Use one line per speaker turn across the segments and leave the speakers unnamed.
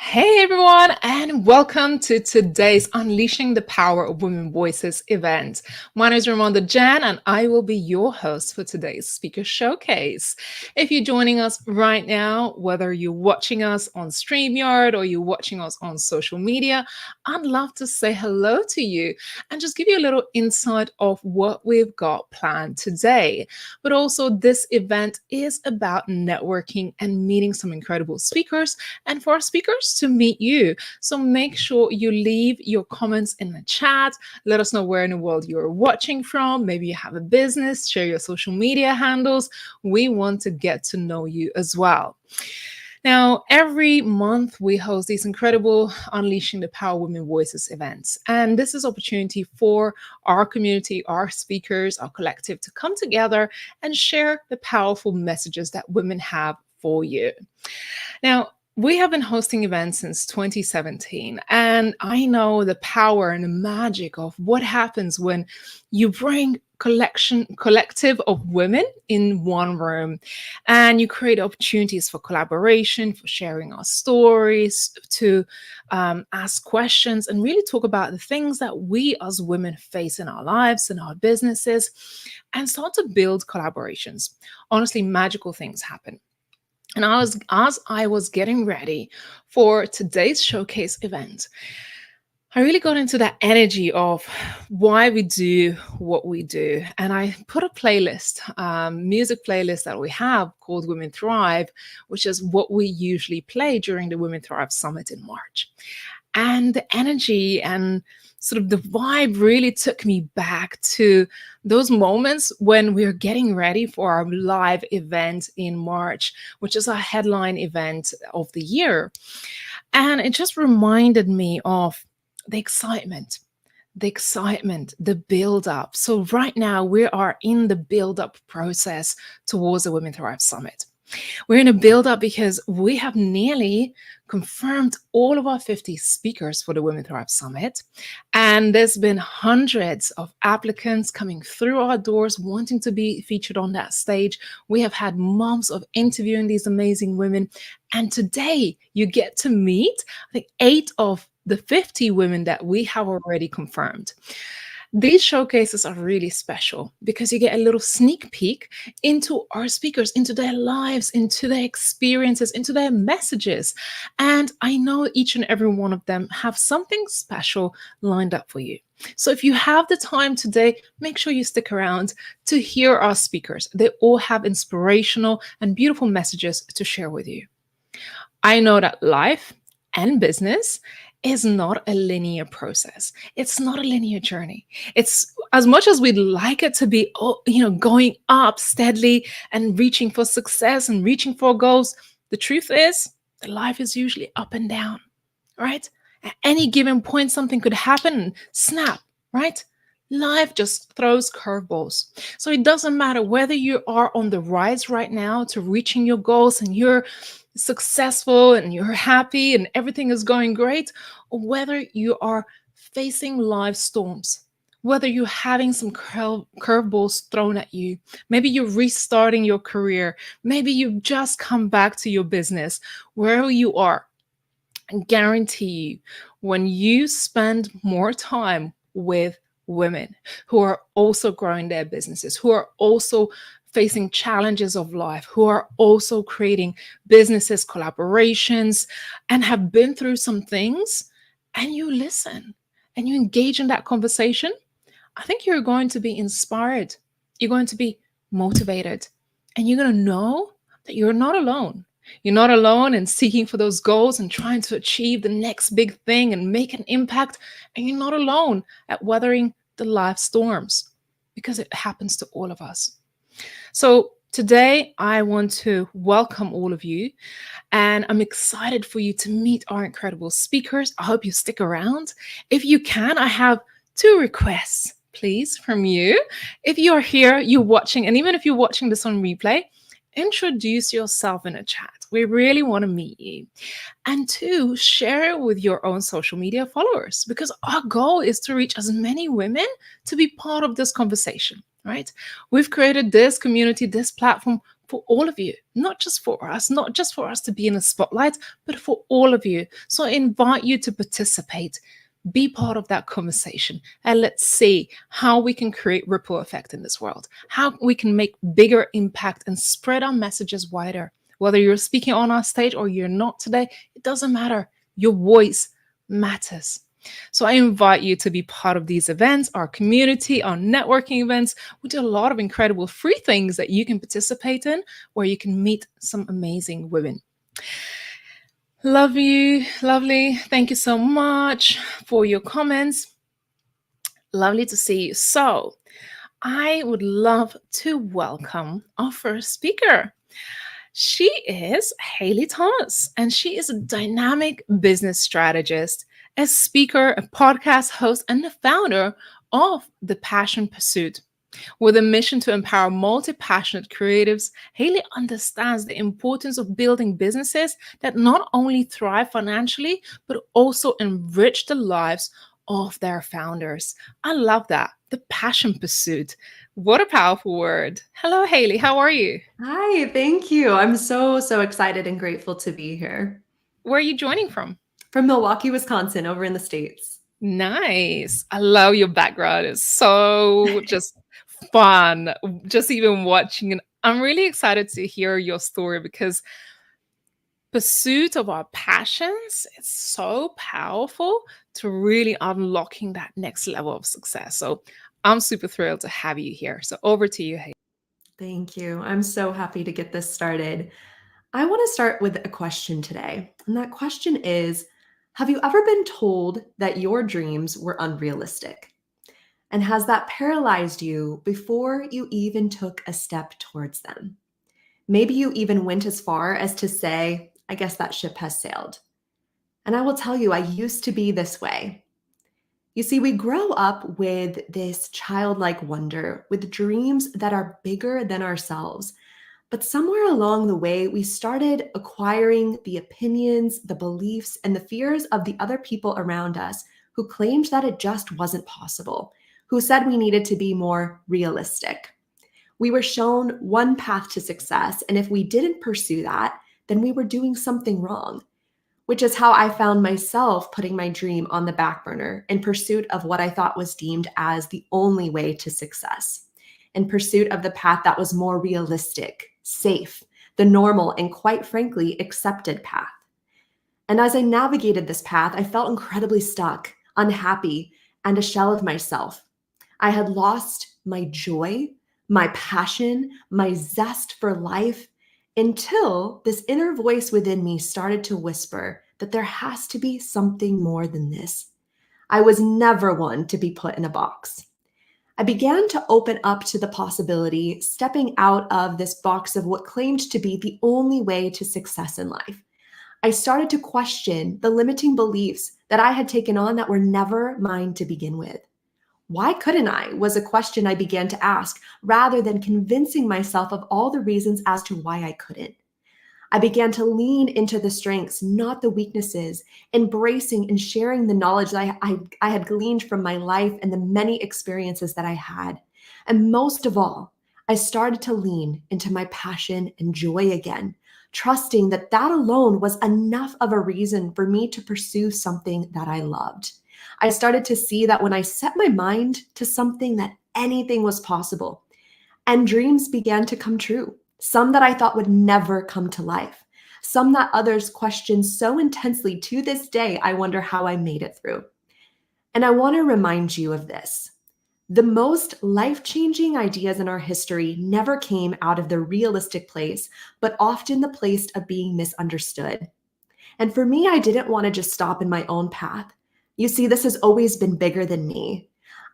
Hey everyone, and welcome to today's Unleashing the Power of Women Voices event. My name is Ramonda Jan, and I will be your host for today's speaker showcase. If you're joining us right now, whether you're watching us on StreamYard or you're watching us on social media, I'd love to say hello to you and just give you a little insight of what we've got planned today. But also, this event is about networking and meeting some incredible speakers, and for our speakers to meet you. So make sure you leave your comments in the chat. Let us know where in the world you're watching from. Maybe you have a business, share your social media handles. We want to get to know you as well. Now, every month we host these incredible Unleashing the Power Women Voices events. And this is opportunity for our community, our speakers, our collective to come together and share the powerful messages that women have for you. Now, we have been hosting events since 2017, and I know the power and the magic of what happens when you bring collective of women in one room, and you create opportunities for collaboration, for sharing our stories, to ask questions, and really talk about the things that we as women face in our lives and our businesses, and start to build collaborations. Honestly, magical things happen. And as I was getting ready for today's showcase event, I really got into that energy of why we do what we do. And I put a playlist, music playlist that we have called Women Thrive, which is what we usually play during the Women Thrive Summit in March. And the energy and sort of the vibe really took me back to those moments when we are getting ready for our live event in March, which is our headline event of the year. And it just reminded me of the excitement, the build up. So right now we are in the build up process towards the Women Thrive Summit. We're in a build up because we have nearly confirmed all of our 50 speakers for the Women Thrive Summit. And there's been hundreds of applicants coming through our doors wanting to be featured on that stage. We have had months of interviewing these amazing women. And today you get to meet, I think, 8 of the 50 women that we have already confirmed. These showcases are really special because you get a little sneak peek into our speakers, into their lives, into their experiences, into their messages. And I know each and every one of them have something special lined up for you. So if you have the time today, make sure you stick around to hear our speakers. They all have inspirational and beautiful messages to share with you. I know that life and business is not a linear process. It's not a linear journey. It's as much as we'd like it to be, going up steadily and reaching for success and reaching for goals. The truth is that life is usually up and down, right? At any given point, something could happen and snap, right? Life just throws curveballs. So it doesn't matter whether you are on the rise right now to reaching your goals and you're successful and you're happy and everything is going great, or whether you are facing life storms, whether you're having some curveballs thrown at you, maybe you're restarting your career, maybe you've just come back to your business, wherever you are, I guarantee you, when you spend more time with women who are also growing their businesses, who are also facing challenges of life, who are also creating businesses, collaborations, and have been through some things, and you listen and you engage in that conversation, I think you're going to be inspired. You're going to be motivated, and you're going to know that you're not alone. You're not alone in seeking for those goals and trying to achieve the next big thing and make an impact. And you're not alone at weathering the life storms, because it happens to all of us. So today I want to welcome all of you, and I'm excited for you to meet our incredible speakers. I hope you stick around. If you can, I have 2 requests, please, from you. If you're here, you're watching, and even if you're watching this on replay, introduce yourself in a chat. We really want to meet you. And 2, share it with your own social media followers, because our goal is to reach as many women to be part of this conversation, right? We've created this community, this platform for all of you, not just for us to be in the spotlight, but for all of you. So I invite you to participate, be part of that conversation, and let's see how we can create ripple effect in this world, how we can make bigger impact and spread our messages wider. Whether you're speaking on our stage or you're not today, it doesn't matter. Your voice matters. So I invite you to be part of these events, our community, our networking events. We do a lot of incredible free things that you can participate in, where you can meet some amazing women. Love you, lovely. Thank you so much for your comments. Lovely to see you. So I would love to welcome our first speaker. She is Haley Thomas, and she is a dynamic business strategist, a speaker, a podcast host, and the founder of The Passion Pursuit. With a mission to empower multi-passionate creatives, Haley understands the importance of building businesses that not only thrive financially, but also enrich the lives of their founders. I love that. The Passion Pursuit. What a powerful word. Hello, Haley. How are you?
Hi, thank you. I'm so excited and grateful to be here.
Where are you joining from?
From Milwaukee, Wisconsin, over in the States.
Nice. I love your background. It's so just fun, just even watching. And I'm really excited to hear your story because pursuit of our passions is so powerful to really unlocking that next level of success. So I'm super thrilled to have you here. So over to you, Haley.
Thank you. I'm so happy to get this started. I want to start with a question today. And that question is, have you ever been told that your dreams were unrealistic? And has that paralyzed you before you even took a step towards them? Maybe you even went as far as to say, I guess that ship has sailed. And I will tell you, I used to be this way. You see, we grow up with this childlike wonder, with dreams that are bigger than ourselves. But somewhere along the way, we started acquiring the opinions, the beliefs, and the fears of the other people around us who claimed that it just wasn't possible, who said we needed to be more realistic. We were shown one path to success, and if we didn't pursue that, then we were doing something wrong. Which is how I found myself putting my dream on the back burner in pursuit of what I thought was deemed as the only way to success, in pursuit of the path that was more realistic, safe, the normal, and quite frankly, accepted path. And as I navigated this path, I felt incredibly stuck, unhappy, and a shell of myself. I had lost my joy, my passion, my zest for life, until this inner voice within me started to whisper that there has to be something more than this. I was never one to be put in a box. I began to open up to the possibility, stepping out of this box of what claimed to be the only way to success in life. I started to question the limiting beliefs that I had taken on that were never mine to begin with. Why couldn't I? Was a question I began to ask, rather than convincing myself of all the reasons as to why I couldn't. I began to lean into the strengths, not the weaknesses, embracing and sharing the knowledge that I had gleaned from my life and the many experiences that I had. And most of all, I started to lean into my passion and joy again, trusting that that alone was enough of a reason for me to pursue something that I loved. I started to see that when I set my mind to something, that anything was possible. And dreams began to come true. Some that I thought would never come to life. Some that others questioned so intensely to this day, I wonder how I made it through. And I want to remind you of this. The most life-changing ideas in our history never came out of the realistic place, but often the place of being misunderstood. And for me, I didn't want to just stop in my own path. You see, this has always been bigger than me.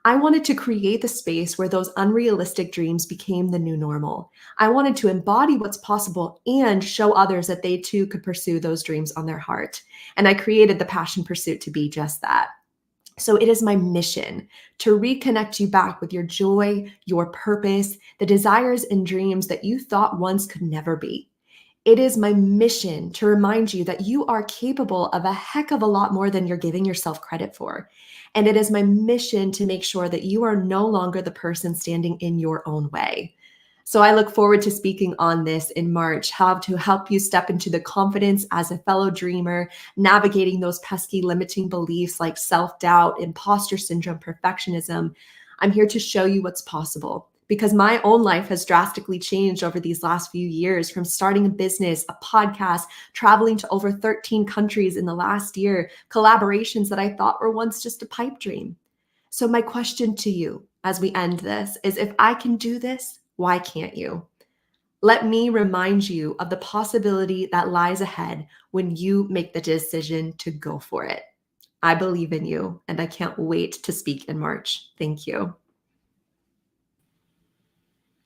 I wanted to create the space where those unrealistic dreams became the new normal. I wanted to embody what's possible and show others that they too could pursue those dreams on their heart. And I created the Passion Pursuit to be just that. So it is my mission to reconnect you back with your joy, your purpose, the desires and dreams that you thought once could never be. It is my mission to remind you that you are capable of a heck of a lot more than you're giving yourself credit for. And it is my mission to make sure that you are no longer the person standing in your own way. So I look forward to speaking on this in March, how to help you step into the confidence as a fellow dreamer, navigating those pesky limiting beliefs like self-doubt, imposter syndrome, perfectionism. I'm here to show you what's possible because my own life has drastically changed over these last few years, from starting a business, a podcast, traveling to over 13 countries in the last year, collaborations that I thought were once just a pipe dream. So my question to you as we end this is, if I can do this, why can't you? Let me remind you of the possibility that lies ahead when you make the decision to go for it. I believe in you, and I can't wait to speak in March. Thank you.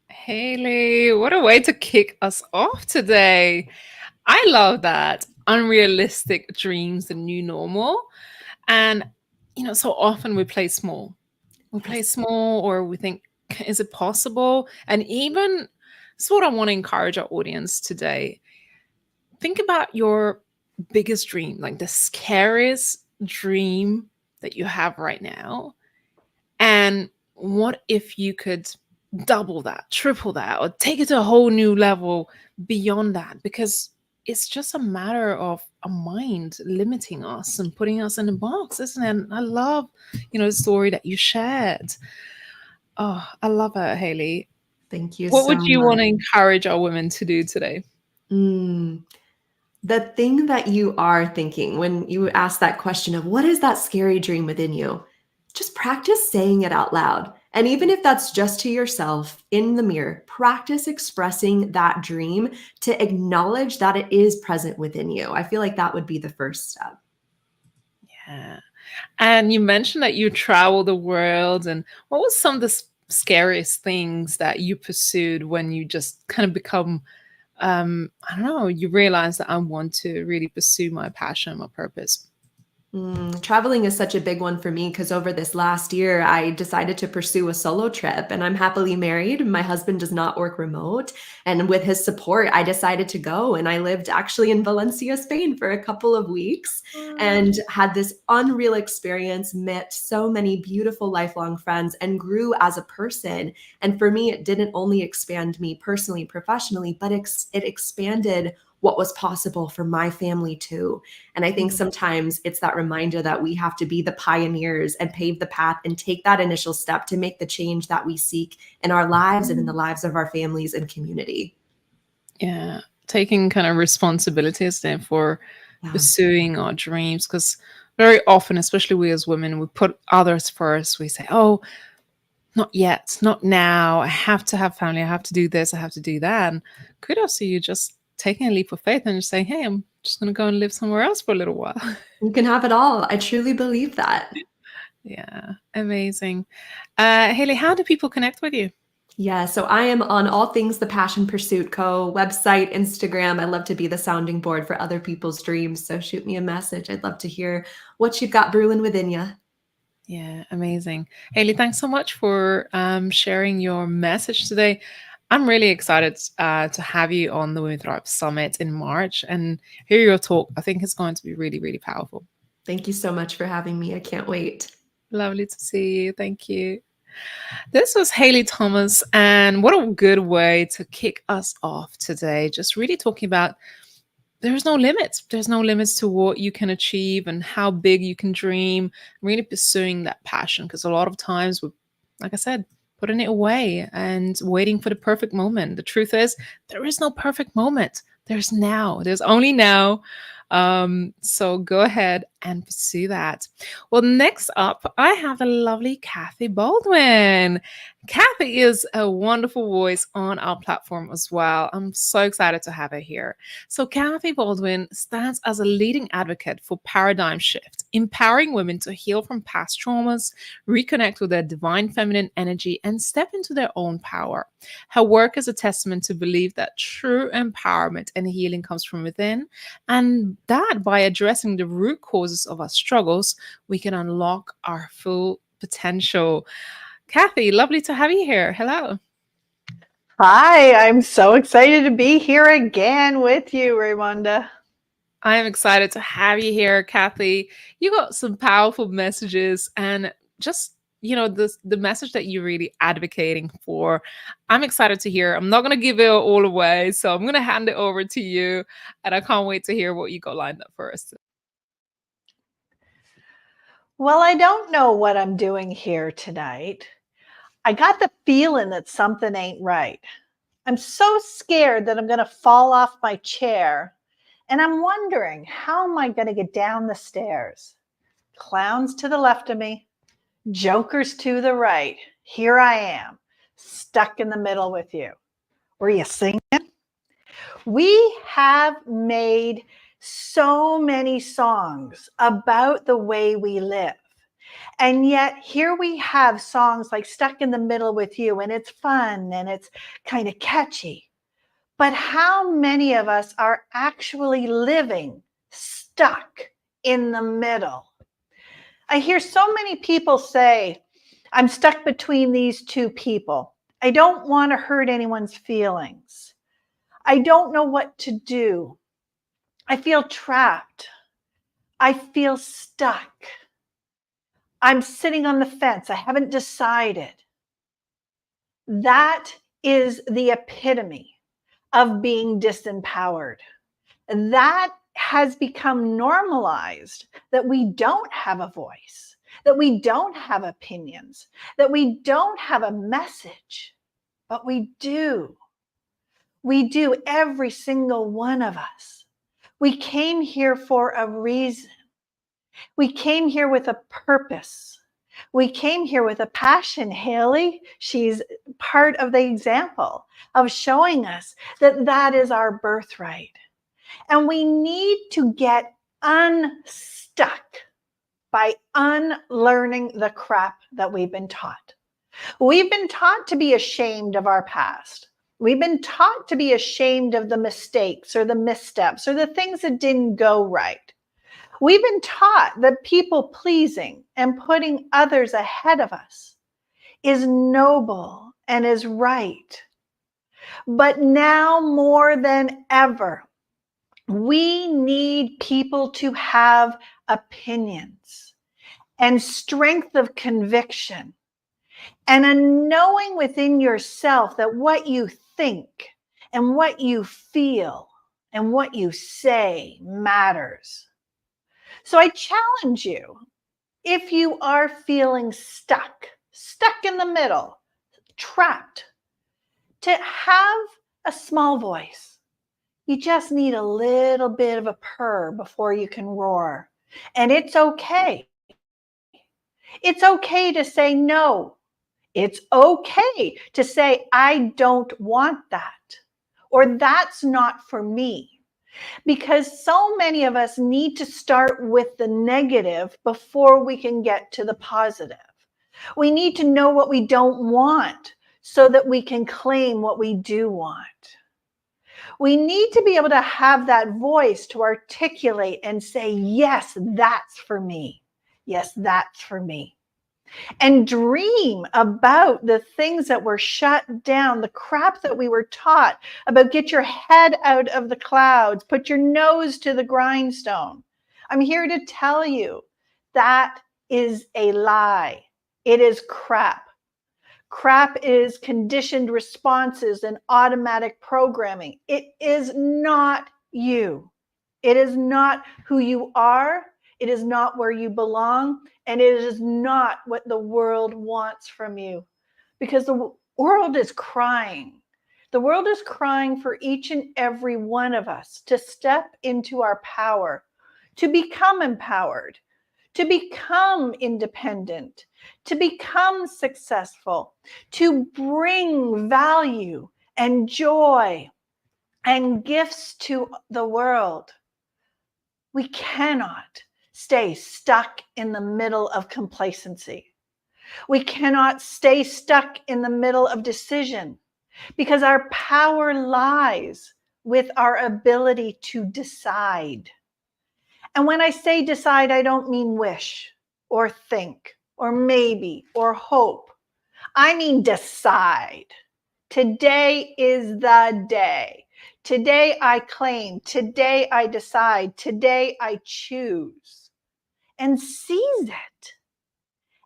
Haley, what a way to kick us off today. I love that. Unrealistic dreams, the new normal. And, so often we play small. We play
Yes.
small, or we think, is it possible? And even, that's what I want to encourage our audience today. Think about your biggest dream, like the scariest dream that you have right now. And what if you could double that, triple that, or take it to a whole new level beyond that? Because it's just a matter of a mind limiting us and putting us in a box, isn't it? And I love, the story that you shared. Oh, I love it, Haley.
Thank you
What
so
would you want
much.
to encourage our women to do today?
Mm. The thing that you are thinking when you ask that question of what is that scary dream within you, just practice saying it out loud. And even if that's just to yourself in the mirror, practice expressing that dream to acknowledge that it is present within you. I feel like that would be the first step.
Yeah. And you mentioned that you travel the world. And what was some of the scariest things that you pursued when you just kind of become, I don't know, you realize that I want to really pursue my passion, my purpose?
Traveling is such a big one for me because over this last year, I decided to pursue a solo trip, and I'm happily married. My husband does not work remote. And with his support, I decided to go. And I lived actually in Valencia, Spain for a couple of weeks and had this unreal experience, met so many beautiful lifelong friends, and grew as a person. And for me, it didn't only expand me personally, professionally, but it expanded what was possible for my family too. And I think sometimes it's that reminder that we have to be the pioneers and pave the path and take that initial step to make the change that we seek in our lives and in the lives of our families and community.
Yeah. Taking kind of responsibilities then for
Yeah.
pursuing our dreams. Because very often, especially we as women, we put others first. We say, oh, not yet, not now. I have to have family. I have to do this. I have to do that. And kudos to you just taking a leap of faith and just saying, hey, I'm just going to go and live somewhere else for a little while.
You can have it all. I truly believe that.
Yeah, amazing. Haley, how do people connect with you?
Yeah, so I am on all things The Passion Pursuit Co. website, Instagram. I love to be the sounding board for other people's dreams. So shoot me a message. I'd love to hear what you've got brewing within you.
Yeah, amazing. Haley, thanks so much for sharing your message today. I'm really excited to have you on the Women Thrive Summit in March and hear your talk. I think it's going to be really, really powerful.
Thank you so much for having me. I can't wait.
Lovely to see you. Thank you. This was Haley Thomas, and what a good way to kick us off today. Just really talking about there's no limits. There's no limits to what you can achieve and how big you can dream, really pursuing that passion. Because a lot of times, we, like I said, putting it away and waiting for the perfect moment. The truth is, there is no perfect moment. There's now. There's only now. So go ahead and pursue that. Well, next up, I have the lovely Kathy Baldwin. Kathy is a wonderful voice on our platform as well. I'm so excited to have her here. So, Kathy Baldwin stands as a leading advocate for paradigm shift, empowering women to heal from past traumas, reconnect with their divine feminine energy, and step into their own power. Her work is a testament to believe that true empowerment and healing comes from within, and that by addressing the root causes of our struggles, we can unlock our full potential. Kathy, lovely to have you here. Hello.
Hi, I'm so excited to be here again with you, Raymonda.
I am excited to have you here, Kathy. You got some powerful messages and just the message that you're really advocating for. I'm excited to hear. I'm not going to give it all away, so I'm going to hand it over to you, and I can't wait to hear what you got lined up for us.
Well, I don't know what I'm doing here tonight. I got the feeling that something ain't right. I'm so scared that I'm going to fall off my chair, and I'm wondering, how am I going to get down the stairs? Clowns to the left of me, jokers to the right. Here I am, stuck in the middle with you. Were you singing? We have made so many songs about the way we live. And yet here we have songs like Stuck in the Middle with You, and it's fun and it's kind of catchy. But how many of us are actually living stuck in the middle? I hear so many people say, I'm stuck between these two people. I don't want to hurt anyone's feelings. I don't know what to do. I feel trapped. I feel stuck. I'm sitting on the fence. I haven't decided. That is the epitome of being disempowered. That has become normalized, that we don't have a voice, that we don't have opinions, that we don't have a message, but we do. We do, every single one of us. We came here for a reason. We came here with a purpose. We came here with a passion. Haley, she's part of the example of showing us that that is our birthright. And we need to get unstuck by unlearning the crap that we've been taught. We've been taught to be ashamed of our past. We've been taught to be ashamed of the mistakes or the missteps or the things that didn't go right. We've been taught that people pleasing and putting others ahead of us is noble and is right. But now more than ever, we need people to have opinions and strength of conviction and a knowing within yourself that what you think and what you feel and what you say matters. So I challenge you, if you are feeling stuck in the middle, trapped, to have a small voice. You just need a little bit of a purr before you can roar. And it's okay. It's okay to say no. It's okay to say, I don't want that, or that's not for me. Because so many of us need to start with the negative before we can get to the positive. We need to know what we don't want so that we can claim what we do want. We need to be able to have that voice to articulate and say, yes, that's for me. Yes, that's for me. And dream about the things that were shut down, the crap that we were taught about. Get your head out of the clouds, put your nose to the grindstone. I'm here to tell you that is a lie. It is crap. Crap is conditioned responses and automatic programming. It is not you. It is not who you are. It is not where you belong. And it is not what the world wants from you. Because the world is crying. The world is crying for each and every one of us to step into our power, to become empowered, to become independent, to become successful, to bring value and joy and gifts to the world. We cannot stay stuck in the middle of complacency. We cannot stay stuck in the middle of decision, because our power lies with our ability to decide. And when I say decide, I don't mean wish or think or maybe or hope. I mean decide. Today is the day. Today I claim. Today I decide. Today I choose. And seize it.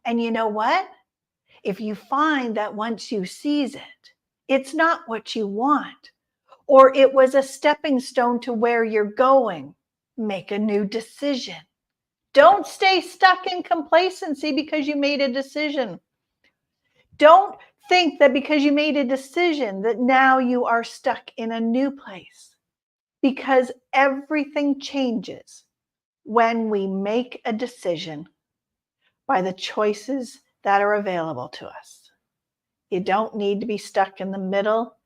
And you know what? if you find that once you seize it, it's not what you want, or it was a stepping stone to where you're going, make a new decision. Don't stay stuck in complacency because you made a decision. Don't think that because you made a decision that now you are stuck in a new place, because everything changes when we make a decision by the choices that are available to us. You don't need to be stuck in the middle.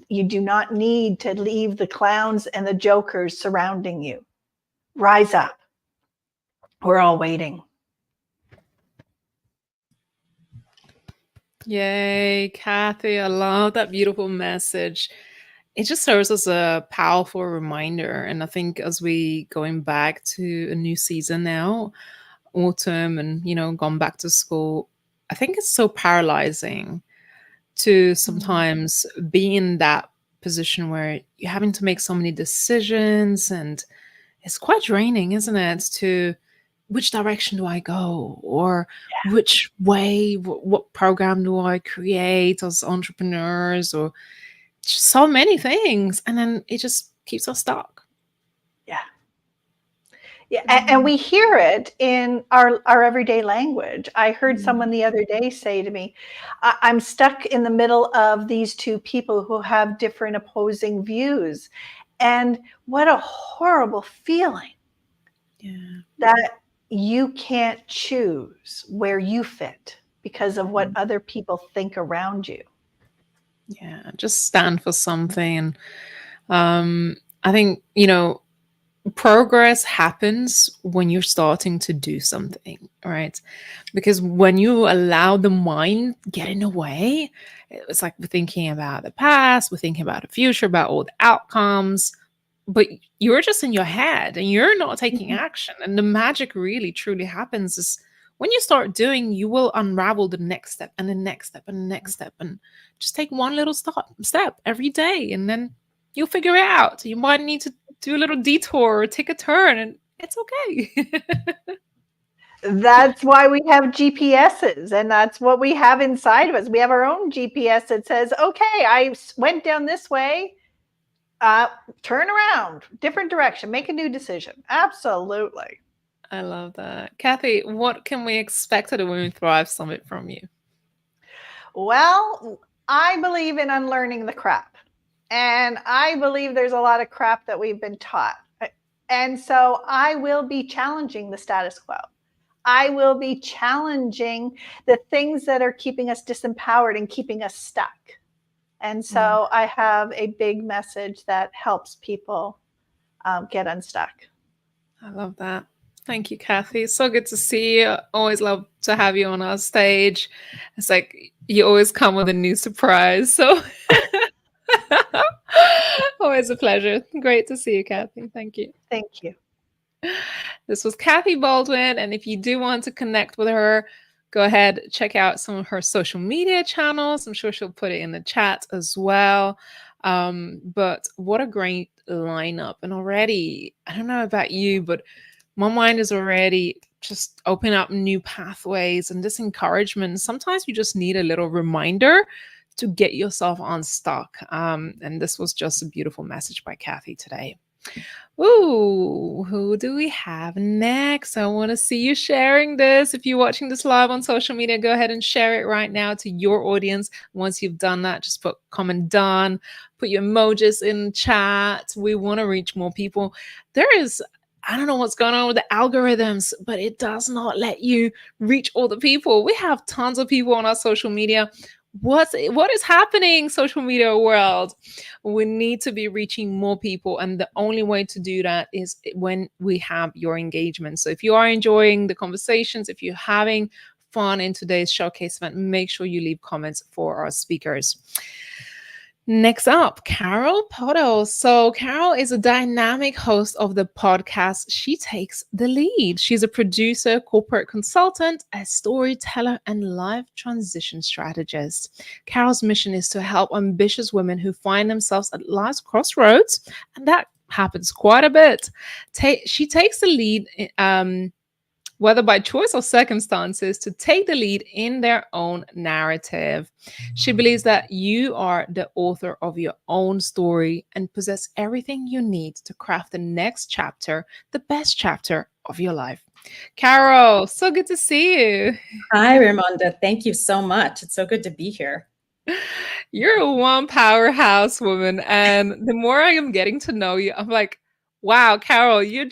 You do not need to leave the clowns and the jokers surrounding you. Rise up. We're all waiting.
Yay, Kathy. I love that beautiful message. It just serves as a powerful reminder. And I think as we going back to a new season now, autumn and, gone back to school, I think it's so paralyzing to sometimes be in that position where you're having to make so many decisions, and it's quite draining, isn't it? To which direction do I go, or which way, what program do I create as entrepreneurs, or just so many things, and then it just keeps us stuck.
Yeah, and we hear it in our everyday language. I heard someone the other day say to me, I'm stuck in the middle of these two people who have different opposing views. And what a horrible feeling that you can't choose where you fit because of what other people think around you.
Yeah, just stand for something. I think, progress happens when you're starting to do something, right? Because when you allow the mind get in the way, it's like we're thinking about the past, we're thinking about the future, about all the outcomes, but you're just in your head and you're not taking action. And the magic really truly happens is when you start doing, you will unravel the next step and the next step and the next step, and just take one little step every day, and then you'll figure it out. You might need to do a little detour or take a turn, and it's okay.
That's why we have GPSs, and that's what we have inside of us. We have our own GPS that says, okay, I went down this way, turn around, different direction, make a new decision. Absolutely.
I love that. Kathy, what can we expect at the Women Thrive Summit from you?
Well, I believe in unlearning the crap. And I believe there's a lot of crap that we've been taught. And so I will be challenging the status quo. I will be challenging the things that are keeping us disempowered and keeping us stuck. And so I have a big message that helps people get unstuck.
I love that. Thank you, Kathy. So good to see you. Always love to have you on our stage. It's like you always come with a new surprise. So always a pleasure. Great to see you, Kathy. Thank you.
Thank you.
This was Kathy Baldwin. And if you do want to connect with her, go ahead, check out some of her social media channels. I'm sure she'll put it in the chat as well. But what a great lineup. And already, I don't know about you, but my mind is already just opening up new pathways and this encouragement. Sometimes you just need a little reminder to get yourself unstuck. And this was just a beautiful message by Kathy today. Ooh, who do we have next? I want to see you sharing this. If you're watching this live on social media, go ahead and share it right now to your audience. Once you've done that, just put comment done, put your emojis in chat. We want to reach more people. I don't know what's going on with the algorithms, but it does not let you reach all the people. We have tons of people on our social media. What is happening, social media world? We need to be reaching more people, and the only way to do that is when we have your engagement. So if you are enjoying the conversations, if you're having fun in today's showcase event, make sure you leave comments for our speakers. Next up, Carol Potto. So Carol is a dynamic host of the podcast She Takes the Lead. She's a producer, corporate consultant, a storyteller, and life transition strategist. Carol's mission is to help ambitious women who find themselves at life's crossroads, and that happens quite a bit. She takes the lead whether by choice or circumstances, to take the lead in their own narrative. She believes that you are the author of your own story and possess everything you need to craft the next chapter, the best chapter of your life. Carol, so good to see you.
Hi, Ramonda. Thank you so much. It's so good to be here.
You're one powerhouse woman. And the more I am getting to know you, I'm like, wow, Carol, you're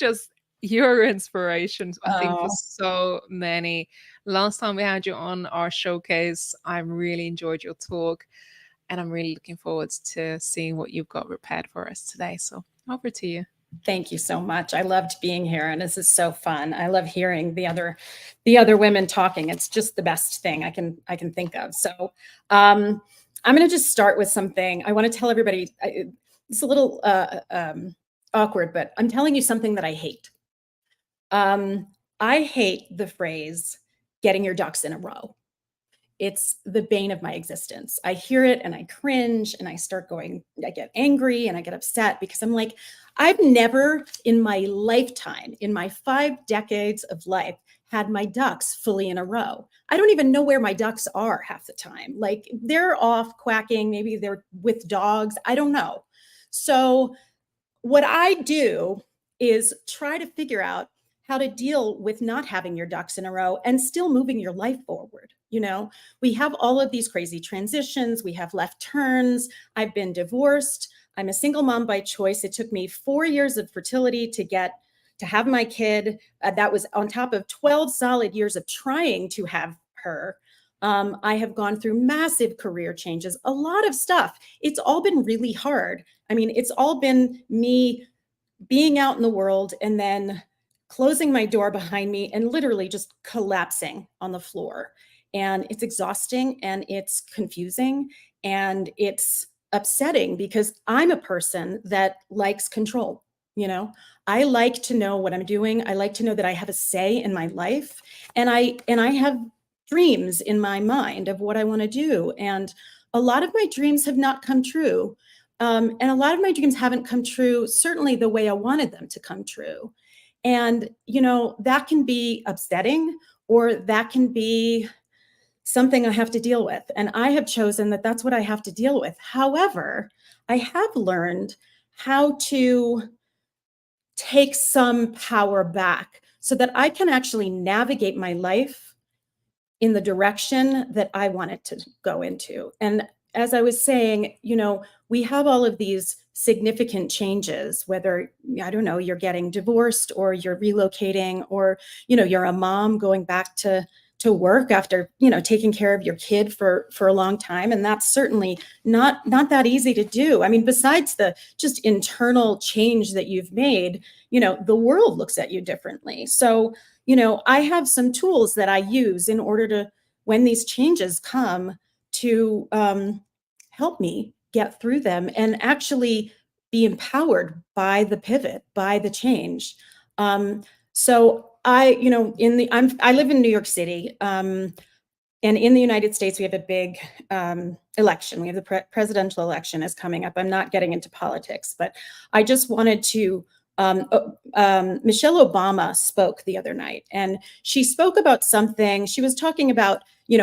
inspiration, I think, for
Oh,
so many. Last time we had you on our showcase, I really enjoyed your talk. And I'm really looking forward to seeing what you've got prepared for us today. So over to you.
thank you so much. I loved being here, and this is so fun. I love hearing the other women talking. It's just the best thing I can think of. So I'm going to just start with something. I want to tell everybody. It's a little awkward, but I'm telling you something that I hate. I hate the phrase "getting your ducks in a row." It's the bane of my existence. I hear it and I cringe and I get angry and I get upset because I'm like, I've never in my lifetime, in my 5 decades of life, had my ducks fully in a row. I don't even know where my ducks are half the time. Like they're off quacking, maybe they're with dogs. I don't know. So what I do is try to figure out how to deal with not having your ducks in a row and still moving your life forward. We have all of these crazy transitions. We have left turns. I've been divorced. I'm a single mom by choice. It took me 4 years of fertility to have my kid. That was on top of 12 solid years of trying to have her. I have gone through massive career changes, a lot of stuff. It's all been really hard. I mean, it's all been me being out in the world and then closing my door behind me and literally just collapsing on the floor. And it's exhausting and it's confusing and it's upsetting because I'm a person that likes control. I like to know what I'm doing. I like to know that I have a say in my life, and I have dreams in my mind of what I want to do. And a lot of my dreams have not come true. And a lot of my dreams haven't come true, certainly the way I wanted them to come true. And, that can be upsetting, or that can be something I have to deal with. And I have chosen that that's what I have to deal with. However, I have learned how to take some power back so that I can actually navigate my life in the direction that I want it to go into. And as I was saying, we have all of these significant changes, whether, I don't know, you're getting divorced or you're relocating, or, you're a mom going back to work after, taking care of your kid for a long time. And that's certainly not that easy to do. I mean, besides the just internal change that you've made, the world looks at you differently. So, I have some tools that I use in order to, when these changes come, to help me get through them and actually be empowered by the pivot, by the change. So I live in New York City, and in the United States, we have a big election. We have the presidential election is coming up. I'm not getting into politics, but I just wanted to. Michelle Obama spoke the other night, and she spoke about something. She was talking about,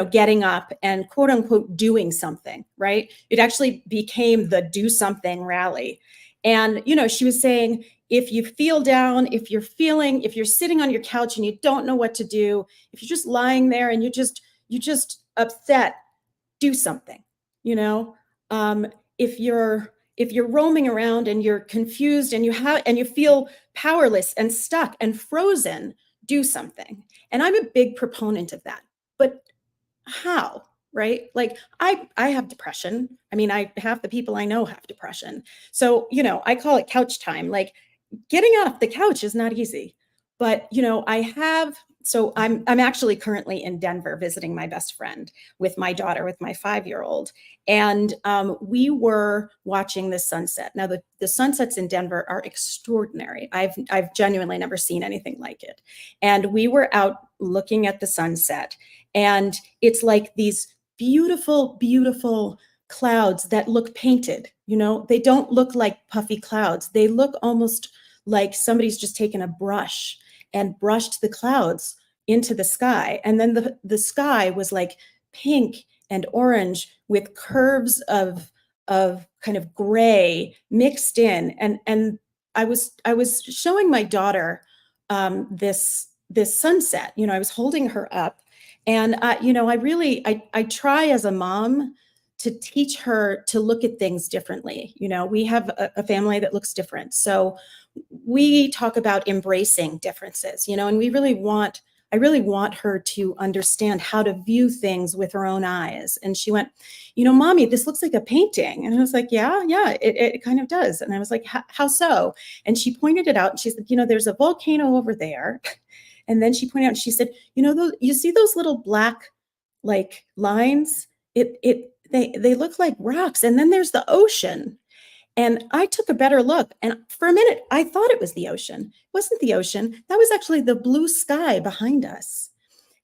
getting up and quote unquote doing something, right? It actually became the do something rally. And, she was saying, if you feel down, if you're sitting on your couch and you don't know what to do, if you're just lying there and you're just upset, do something. If you're roaming around and you're confused and you feel powerless and stuck and frozen, do something. And I'm a big proponent of that. But how? Right? Like I have depression. I mean, half the people I know have depression. So, I call it couch time. Like getting off the couch is not easy. But, I'm actually currently in Denver visiting my best friend with my daughter, with my 5-year-old. And we were watching the sunset. Now, the sunsets in Denver are extraordinary. I've genuinely never seen anything like it. And we were out looking at the sunset. And it's like these beautiful, beautiful clouds that look painted. They don't look like puffy clouds. They look almost like somebody's just taken a brush and brushed the clouds into the sky. And then the sky was like pink and orange with curves of kind of gray mixed in. And I was showing my daughter this sunset. You know, I was holding her up, and you know, I try as a mom to teach her to look at things differently. You know, we have a family that looks different, so we talk about embracing differences. You know, and I really want her to understand how to view things with her own eyes. And she went, you know, Mommy, this looks like a painting. And I was like, yeah, it kind of does. And I was like, how so? And she pointed it out, and she said, you know, there's a volcano over there. And then she pointed out, and she said, you know, you see those little black like lines? They look like rocks. And then there's the ocean. And I took a better look, and for a minute, I thought it was the ocean. It wasn't the ocean. That was actually the blue sky behind us.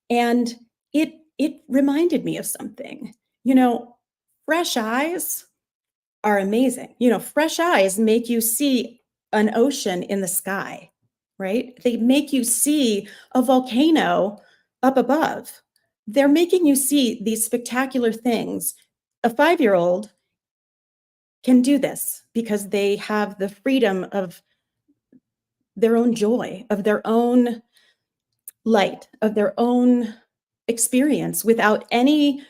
And it reminded me of something. You know, fresh eyes are amazing. You know, fresh eyes make you see an ocean in the sky, right? They make you see a volcano up above. They're making you see these spectacular things. A 5-year-old can do this because they have the freedom of their own joy, of their own light, of their own experience, without any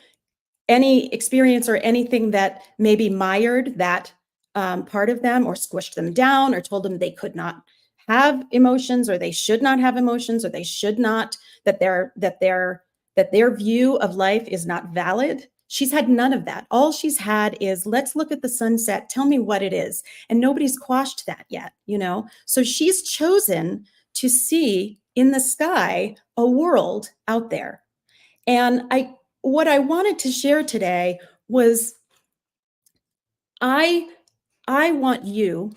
experience or anything that maybe mired that part of them, or squished them down, or told them they could not have emotions, or they should not have emotions, or they should not, that their view of life is not valid. She's had none of that. All she's had is, let's look at the sunset. Tell me what it is. And nobody's quashed that yet, you know? So she's chosen to see in the sky a world out there. And what I wanted to share today was, I want you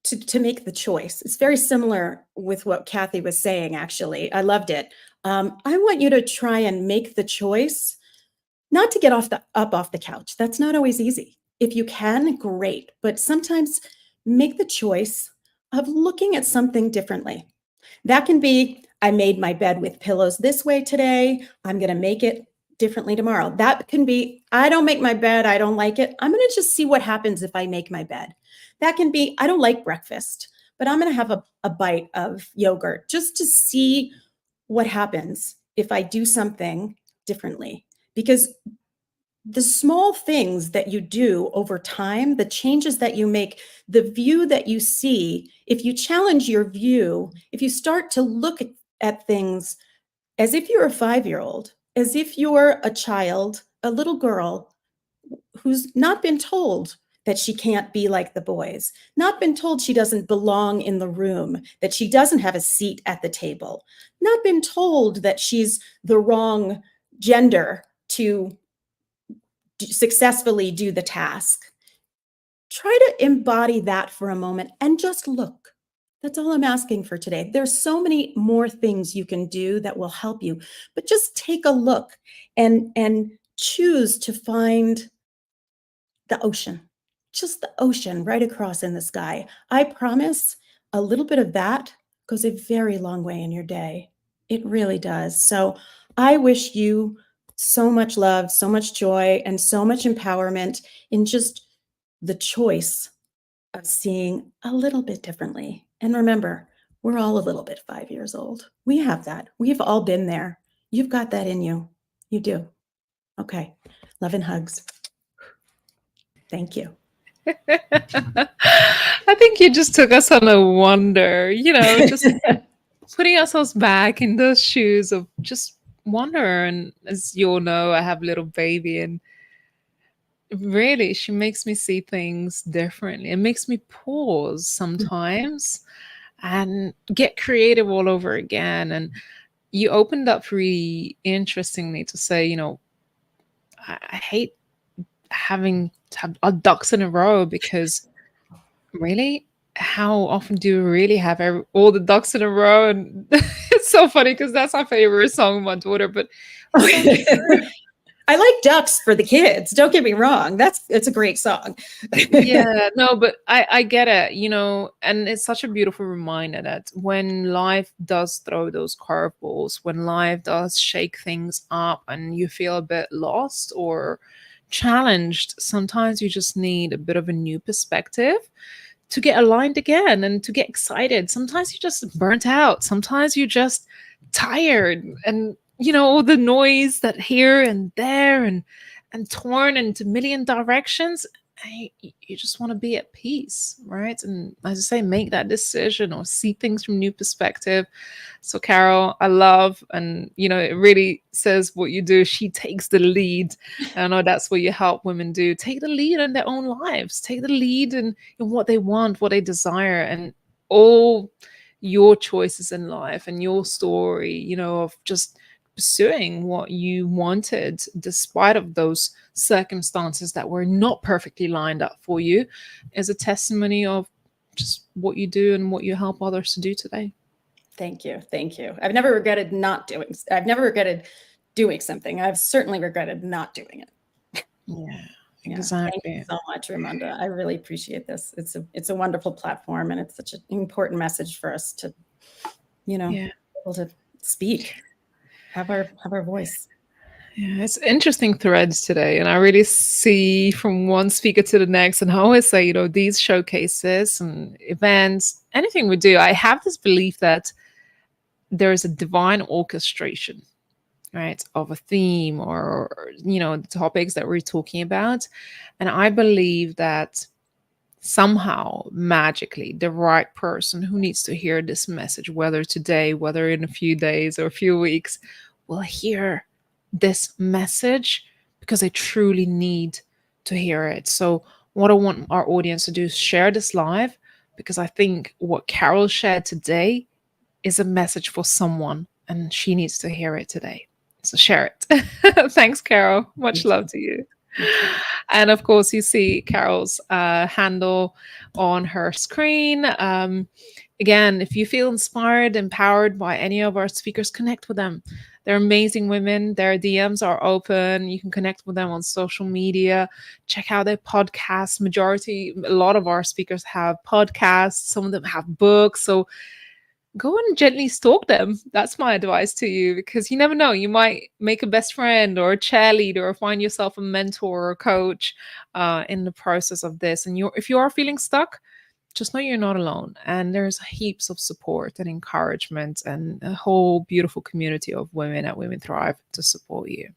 to make the choice. It's very similar with what Kathy was saying, actually. I loved it. I want you to try and make the choice not to get up off the couch. That's not always easy. If you can, great. But sometimes make the choice of looking at something differently. That can be, I made my bed with pillows this way today. I'm going to make it differently tomorrow. That can be, I don't make my bed. I don't like it. I'm going to just see what happens if I make my bed. That can be, I don't like breakfast, but I'm going to have a bite of yogurt just to see what happens if I do something differently. Because the small things that you do over time, the changes that you make, the view that you see, if you challenge your view, if you start to look at things as if you're a 5-year-old, as if you're a child, a little girl who's not been told that she can't be like the boys, not been told she doesn't belong in the room, that she doesn't have a seat at the table, not been told that she's the wrong gender to successfully do the task. Try to embody that for a moment and just look. That's all I'm asking for today. There's so many more things you can do that will help you, but just take a look and choose to find the ocean, just the ocean right across in the sky. I promise a little bit of that goes a very long way in your day. It really does. So I wish you so much love, so much joy, and so much empowerment in just the choice of seeing a little bit differently. And remember, we're all a little bit 5 years old. We have that. We've all been there. You've got that in you. You do. Okay. Love and hugs. Thank you.
I think you just took us on a wander, you know, just putting ourselves back in those shoes of just wonder. And as you all know, I have a little baby, and really, she makes me see things differently. It makes me pause sometimes and get creative all over again. And you opened up really interestingly to say, you know, I hate having to have our ducks in a row, because really, how often do you really have all the ducks in a row? And it's so funny because that's our favorite song with my daughter, but it's so true.
I like ducks for the kids. Don't get me wrong. It's a great song.
Yeah, no, but I get it, and it's such a beautiful reminder that when life does throw those curveballs, when life does shake things up and you feel a bit lost or challenged, sometimes you just need a bit of a new perspective to get aligned again and to get excited. Sometimes you're just burnt out. Sometimes you're just tired and all the noise that here and there and torn into a million directions. You just want to be at peace, right? And as I say, make that decision or see things from new perspective. So Carol, I love, and it really says what you do. She takes the lead. I know that's what you help women do. Take the lead in their own lives. Take the lead in what they want, what they desire, and all your choices in life and your story, of just pursuing what you wanted despite of those circumstances that were not perfectly lined up for you, is a testimony of just what you do and what you help others to do today.
Thank you. Thank you. I've never regretted doing something. I've certainly regretted not doing it.
Yeah,
Yeah.
exactly.
Thank you so much, Ramonda. I really appreciate this. It's a wonderful platform, and it's such an important message for us to, be able to speak, have our voice.
Yeah, it's interesting threads today, and I really see from one speaker to the next. And I always say, these showcases and events, anything we do, I have this belief that there is a divine orchestration, right, of a theme or the topics that we're talking about. And I believe that somehow magically the right person who needs to hear this message, whether today, whether in a few days or a few weeks, will hear this message because they truly need to hear it. So what I want our audience to do is share this live, because I think what Carol shared today is a message for someone and she needs to hear it today. So share it. Thanks, Carol. Much love to you. And of course, you see Carol's handle on her screen. Again, if you feel inspired, empowered by any of our speakers, connect with them. They're amazing women. Their DMs are open. You can connect with them on social media. Check out their podcasts. A lot of our speakers have podcasts. Some of them have books. So go and gently stalk them. That's my advice to you, because you never know. You might make a best friend or a cheerleader or find yourself a mentor or a coach in the process of this. And if you are feeling stuck, just know you're not alone. And there's heaps of support and encouragement and a whole beautiful community of women at Women Thrive to support you.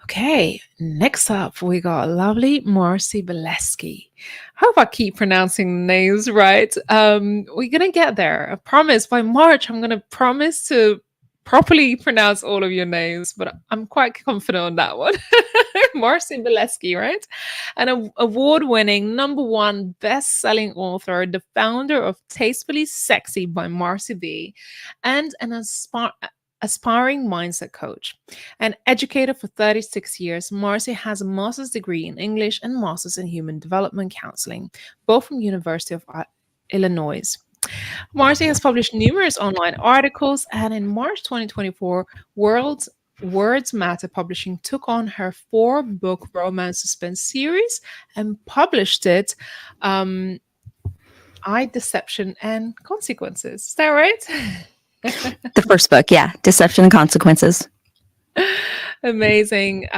Okay, next up, we got lovely Marcy Bileski. Hope I keep pronouncing names right. We're going to get there. I promise by March, I'm going to promise to properly pronounce all of your names, but I'm quite confident on that one. Marcy Bileski, right? An award-winning #1 best-selling author, the founder of Tastefully Sexy by Marcy B, and an aspiring mindset coach. An educator for 36 years, Marcy has a master's degree in English and master's in human development counseling, both from University of Illinois. Marcy has published numerous online articles, and in March 2024, Words Matter Publishing took on her 4-book romance suspense series and published it, I, Deception and Consequences. Is that right?
The first book, yeah. Deception and Consequences.
Amazing.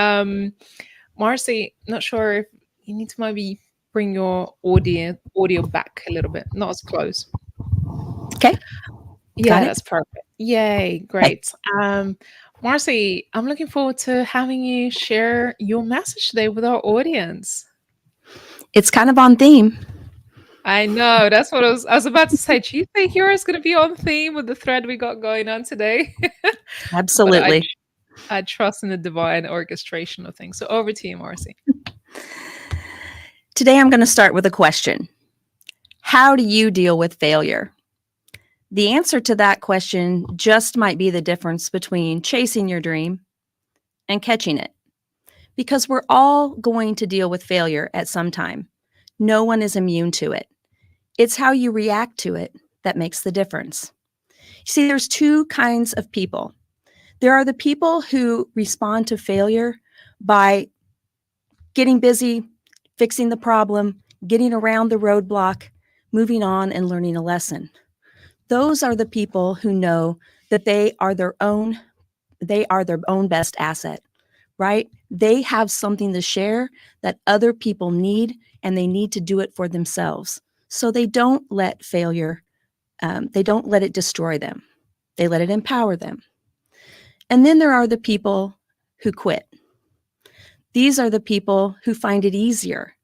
Marcy, not sure if you need to maybe bring your audio back a little bit, not as close.
Okay.
Yeah, that's perfect. Yay, great. Marcy, I'm looking forward to having you share your message today with our audience.
It's kind of on theme.
I know. That's what I was about to say. Do you think Hero's going to be on theme with the thread we got going on today?
Absolutely.
I trust in the divine orchestration of things. So over to you, Marcy.
Today, I'm going to start with a question. How do you deal with failure? The answer to that question just might be the difference between chasing your dream and catching it. Because we're all going to deal with failure at some time. No one is immune to it. It's how you react to it that makes the difference. See, there's 2 kinds of people. There are the people who respond to failure by getting busy, fixing the problem, getting around the roadblock, moving on, and learning a lesson. Those are the people who know that they are their own best asset, right? They have something to share that other people need, and they need to do it for themselves. So they don't let failure, they don't let it destroy them. They let it empower them. And then there are the people who quit. These are the people who find it easier,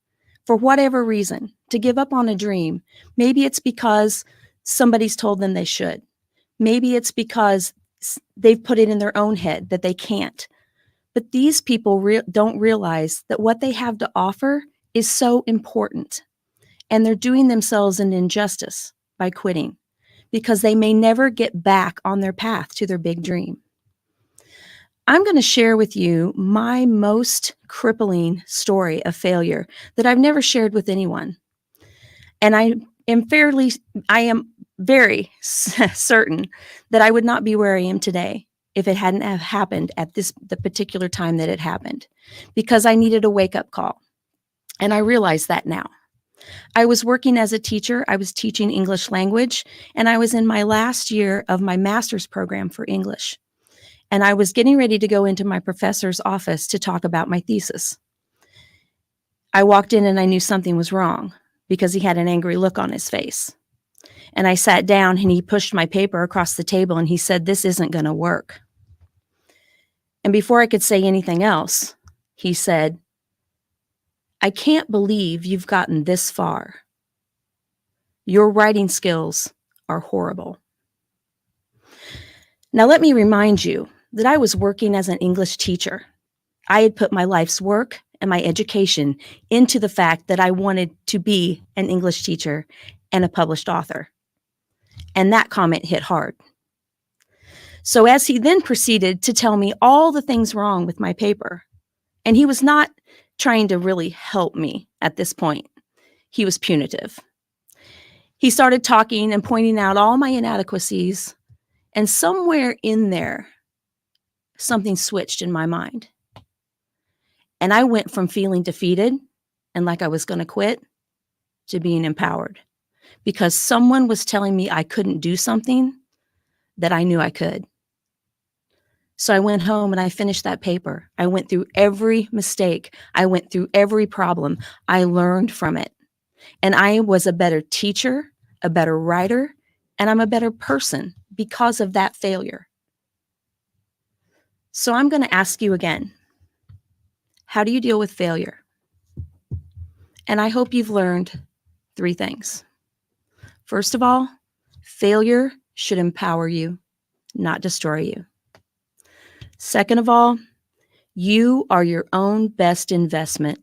for whatever reason, to give up on a dream. Maybe it's because somebody's told them they should. Maybe it's because they've put it in their own head that they can't. But these people don't realize that what they have to offer is so important. And they're doing themselves an injustice by quitting, because they may never get back on their path to their big dream. I'm going to share with you my most crippling story of failure that I've never shared with anyone. And I am very certain that I would not be where I am today if it hadn't have happened at the particular time that it happened, because I needed a wake-up call. And I realize that now. I was working as a teacher. I was teaching English language, and I was in my last year of my master's program for English. And I was getting ready to go into my professor's office to talk about my thesis. I walked in and I knew something was wrong, because he had an angry look on his face. And I sat down and he pushed my paper across the table and he said, "This isn't going to work." And before I could say anything else, he said, "I can't believe you've gotten this far. Your writing skills are horrible." Now, let me remind you that I was working as an English teacher. I had put my life's work and my education into the fact that I wanted to be an English teacher and a published author. And that comment hit hard. So as he then proceeded to tell me all the things wrong with my paper, and he was not trying to really help me at this point, he was punitive. He started talking and pointing out all my inadequacies, and somewhere in there, something switched in my mind. And I went from feeling defeated and like I was going to quit to being empowered, because someone was telling me I couldn't do something that I knew I could. So I went home and I finished that paper. I went through every mistake. I went through every problem. I learned from it. And I was a better teacher, a better writer, and I'm a better person because of that failure. So I'm going to ask you again, how do you deal with failure? And I hope you've learned 3 things. First of all, failure should empower you, not destroy you. Second of all, you are your own best investment.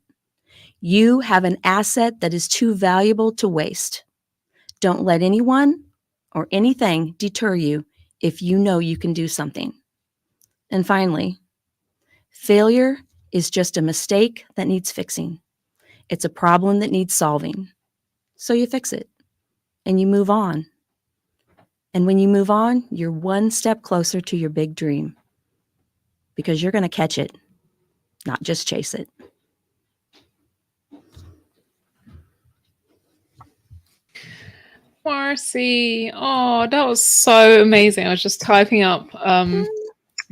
You have an asset that is too valuable to waste. Don't let anyone or anything deter you if you know you can do something. And finally, failure is just a mistake that needs fixing. It's a problem that needs solving. So you fix it and you move on. And when you move on, you're one step closer to your big dream, because you're going to catch it, not just chase it.
Marcy, oh, that was so amazing. I was just typing up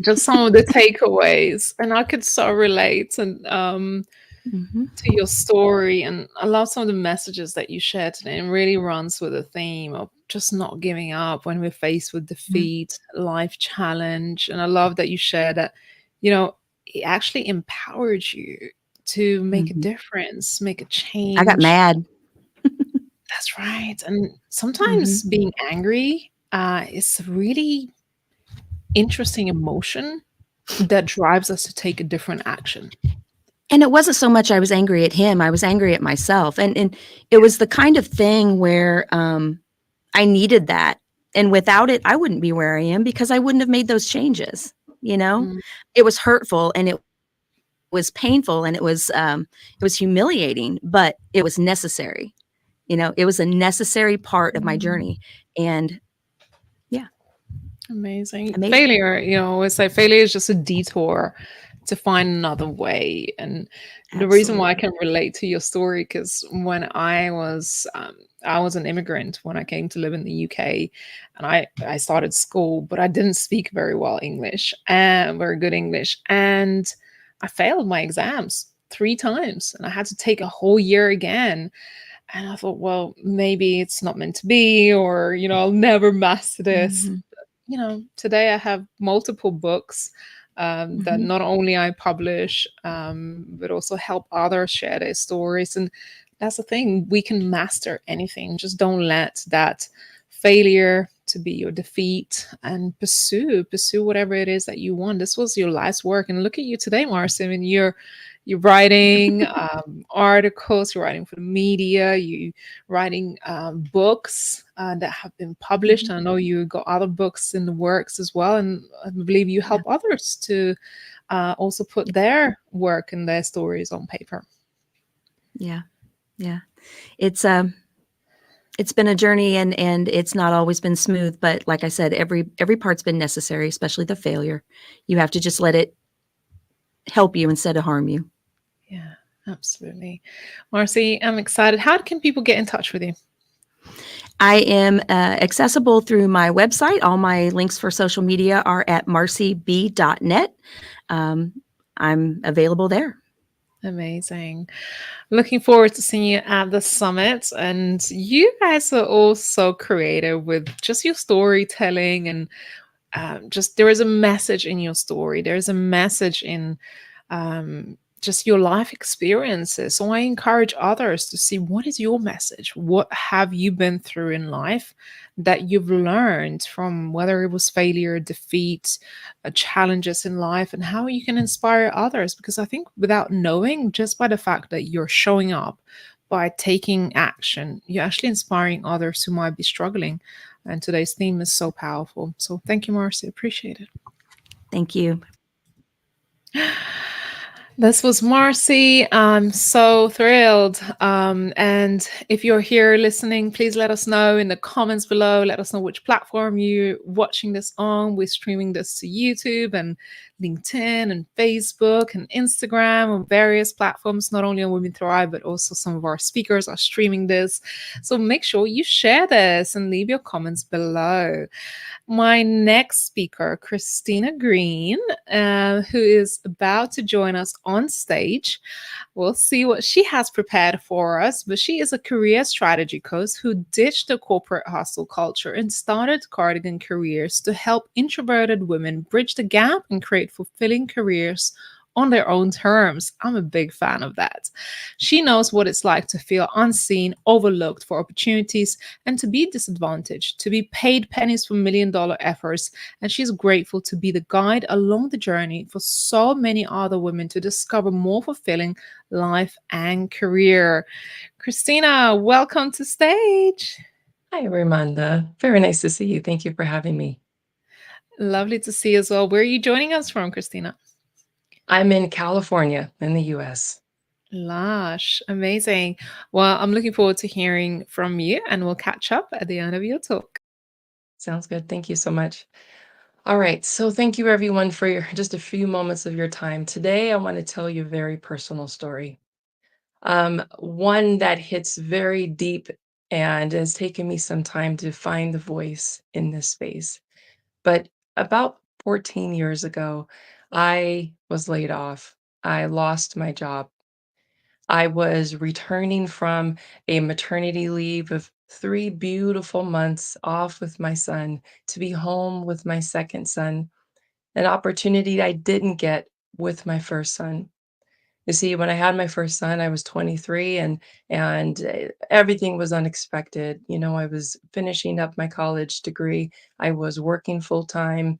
just some of the takeaways, and I could so relate and to your story. And I love some of the messages that you shared today. It really runs with the theme of just not giving up when we're faced with defeat, life challenge. And I love that you shared that, it actually empowered you to make a difference, make a change.
I got mad.
That's right. And sometimes being angry is a really interesting emotion that drives us to take a different action.
And it wasn't so much I was angry at him, I was angry at myself. And it was the kind of thing where I needed that. And without it, I wouldn't be where I am, because I wouldn't have made those changes. It was hurtful and it was painful and it was humiliating, but it was necessary. It was a necessary part of my journey. And
Amazing. Failure, I always say failure is just a detour to find another way. And the reason why I can relate to your story, because when I was an immigrant when I came to live in the UK, and I started school, but I didn't speak very well English and very good English, and I failed my exams 3 times, and I had to take a whole year again. And I thought, well, maybe it's not meant to be, or I'll never master this.
Mhm.
Today I have multiple books that
Mhm.
not only I publish, but also help others share their stories. And that's the thing, we can master anything. Just don't let that failure to be your defeat, and pursue whatever it is that you want. This was your life's work. And look at you today, Marcy. I mean, you're writing articles, you're writing for the media, you writing books that have been published.
Mhm.
I know you got other books in the works as well, and I believe you
Yeah.
help others to also put their work and their stories on paper.
Yeah. Yeah. It's been a journey, and it's not always been smooth, but like I said, every part's been necessary, especially the failure. You have to just let it help you instead of harm you.
Yeah, absolutely. Marcy, I'm excited. How can people get in touch with you?
I am accessible through my website. All my links for social media are at marcyb.net. I'm available there.
Amazing. Looking forward to seeing you at the summit. And you guys are all so creative with just your storytelling, and just there is a message in your story. There's a message in just your life experiences. So I encourage others to see, what is your message? What have you been through in life that you've learned from, whether it was failure, defeat, challenges in life, and how you can inspire others? Because I think without knowing, just by the fact that you're showing up, by taking action, you're actually inspiring others who might be struggling. And today's theme is so powerful. So thank you, Marcy. Appreciate it.
Thank you.
This was Marcy. I'm so thrilled. And if you're here listening, please let us know in the comments below. Let us know which platform you're watching this on. We're streaming this to YouTube and LinkedIn and Facebook and Instagram and various platforms, not only on Women Thrive, but also some of our speakers are streaming this. So make sure you share this and leave your comments below. My next speaker, Christina Green, who is about to join us on stage. We'll see what she has prepared for us, but she is a career strategy coach who ditched the corporate hustle culture and started Cardigan Careers to help introverted women bridge the gap and create fulfilling careers on their own terms. I'm a big fan of that. She knows what it's like to feel unseen, overlooked for opportunities, and to be disadvantaged, to be paid pennies for $1 million efforts. And she's grateful to be the guide along the journey for so many other women to discover more fulfilling life and career. Christina, welcome to stage.
Hi, Ramanda. Very nice to see you. Thank you for having me.
Lovely to see you as well. Where are you joining us from, Christina?
I'm in California in the US.
Lush, amazing. Well, I'm looking forward to hearing from you, and we'll catch up at the end of your talk.
Sounds good. Thank you so much. All right. So thank you everyone for just a few moments of your time. Today, I want to tell you a very personal story. One that hits very deep and has taken me some time to find the voice in this space. But about 14 years ago, I was laid off. I lost my job. I was returning from a maternity leave of 3 beautiful months off with my son to be home with my second son, an opportunity I didn't get with my first son. You see, when I had my first son, I was 23 and everything was unexpected. I was finishing up my college degree. I was working full time.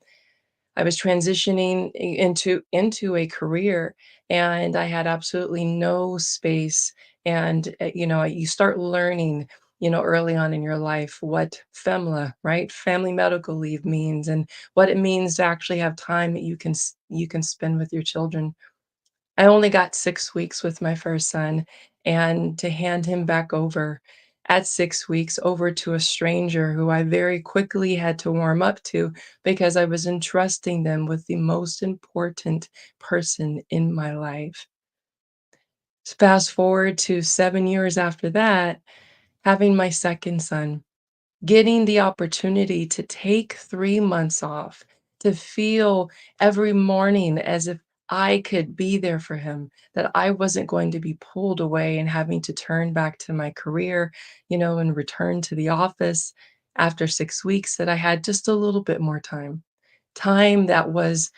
I was transitioning into a career, and I had absolutely no space. And you start learning, early on in your life what FEMLA, right, family medical leave means, and what it means to actually have time that you can spend with your children. I only got 6 weeks with my first son, and to hand him back over at 6 weeks over to a stranger who I very quickly had to warm up to because I was entrusting them with the most important person in my life. Fast forward to 7 years after that, having my second son, getting the opportunity to take 3 months off, to feel every morning as if I could be there for him, that I wasn't going to be pulled away and having to turn back to my career, and return to the office after 6 weeks, that I had just a little bit more time. Time that was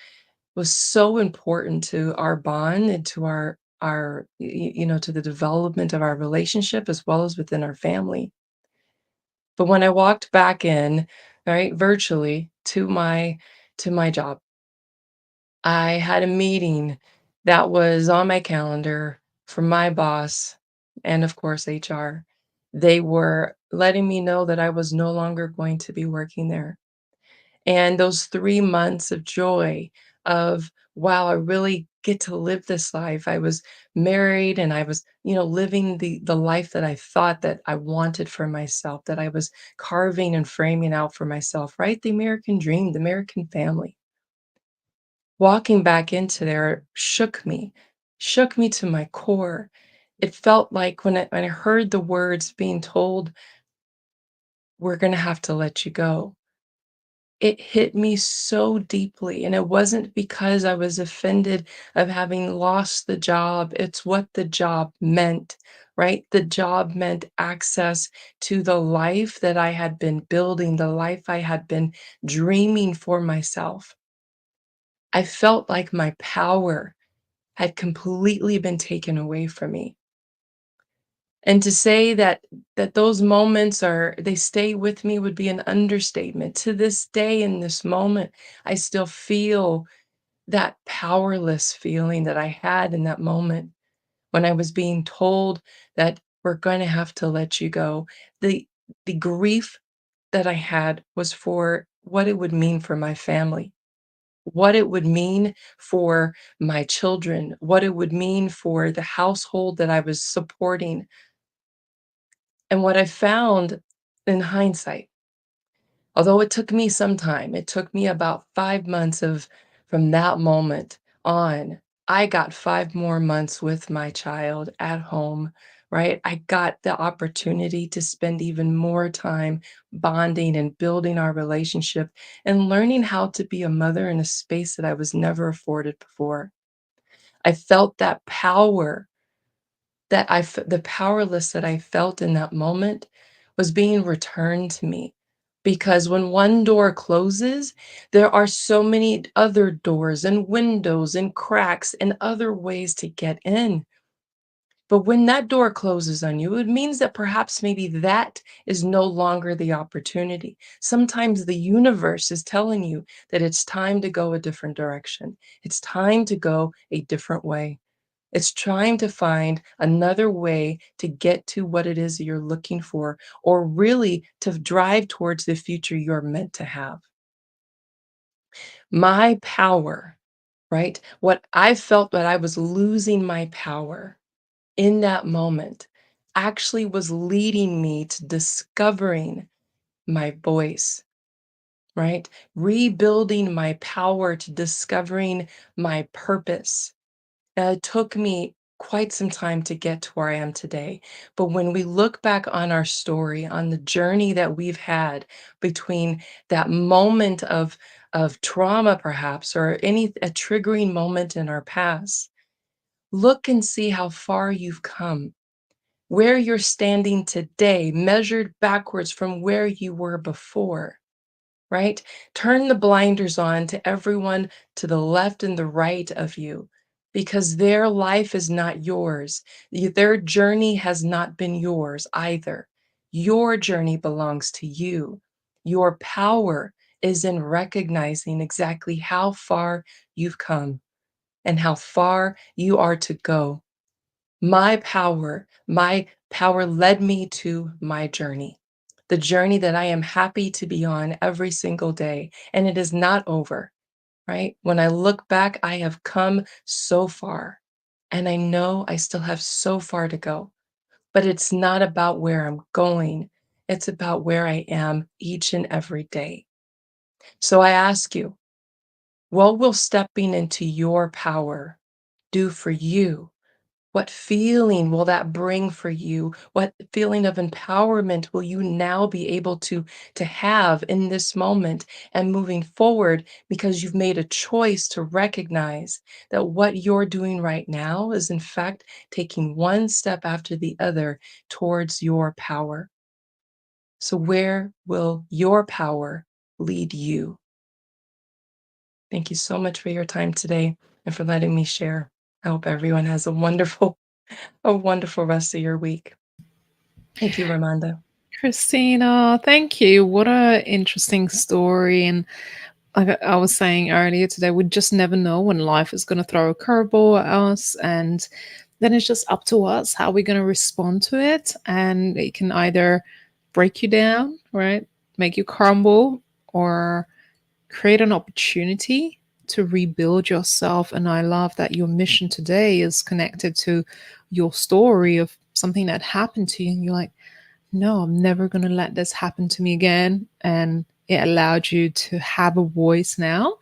so important to our bond and to to the development of our relationship as well as within our family. But when I walked back in, right, virtually to my job, I had a meeting that was on my calendar from my boss and of course HR. They were letting me know that I was no longer going to be working there. And those 3 months of joy of, wow, I really get to live this life. I was married and I was, living the life that I thought that I wanted for myself, that I was carving and framing out for myself, right? The American dream, the American family. Walking back into there shook me to my core. It felt like when I heard the words being told, "We're gonna have to let you go." It hit me so deeply, and it wasn't because I was offended of having lost the job, it's what the job meant, right? The job meant access to the life that I had been building, the life I had been dreaming for myself. I felt like my power had completely been taken away from me. And to say that those moments they stay with me would be an understatement. To this day, in this moment, I still feel that powerless feeling that I had in that moment when I was being told that we're going to have to let you go. The the grief that I had was for what it would mean for my family, what it would mean for my children, what it would mean for the household that I was supporting. And what I found in hindsight, although it took me some time, it took me about 5 months of from that moment on, I got 5 more months with my child at home, right? I got the opportunity to spend even more time bonding and building our relationship and learning how to be a mother in a space that I was never afforded before. I felt that power the powerless that I felt in that moment was being returned to me. Because when one door closes, there are so many other doors and windows and cracks and other ways to get in. But when that door closes on you, it means that perhaps maybe that is no longer the opportunity. Sometimes the universe is telling you that it's time to go a different direction. It's time to go a different way. It's trying to find another way to get to what it is that you're looking for, or really to drive towards the future you're meant to have. My power, right? What I felt that I was losing my power in that moment actually was leading me to discovering my voice, right? Rebuilding my power to discovering my purpose. It took me quite some time to get to where I am today. But when we look back on our story, on the journey that we've had between that moment of trauma, perhaps, or a triggering moment in our past, look and see how far you've come, where you're standing today, measured backwards from where you were before, right? Turn the blinders on to everyone to the left and the right of you because their life is not yours. Their journey has not been yours either. Your journey belongs to you. Your power is in recognizing exactly how far you've come and how far you are to go. My power led me to my journey, the journey that I am happy to be on every single day, and it is not over, right? When I look back, I have come so far, and I know I still have so far to go. but it's not about where I'm going. It's about where I am each and every day. So I ask you, what will stepping into your power do for you? What feeling will that bring for you? What feeling of empowerment will you now be able to have in this moment and moving forward, because you've made a choice to recognize that what you're doing right now is in fact taking one step after the other towards your power. So where will your power lead you? Thank you so much for your time today and for letting me share. I hope everyone has a wonderful rest of your week. Thank you, Ramonda.
Christina, thank you. What a interesting story. And like I was saying earlier today, we just never know when life is going to throw a curveball at us. And then it's just up to us how we're going to respond to it. And it can either break you down, right? Make you crumble, or create an opportunity to rebuild yourself. And I love that your mission today is connected to your story of something that happened to you. And you're like, no, I'm never going to let this happen to me again. And it allowed you to have a voice now,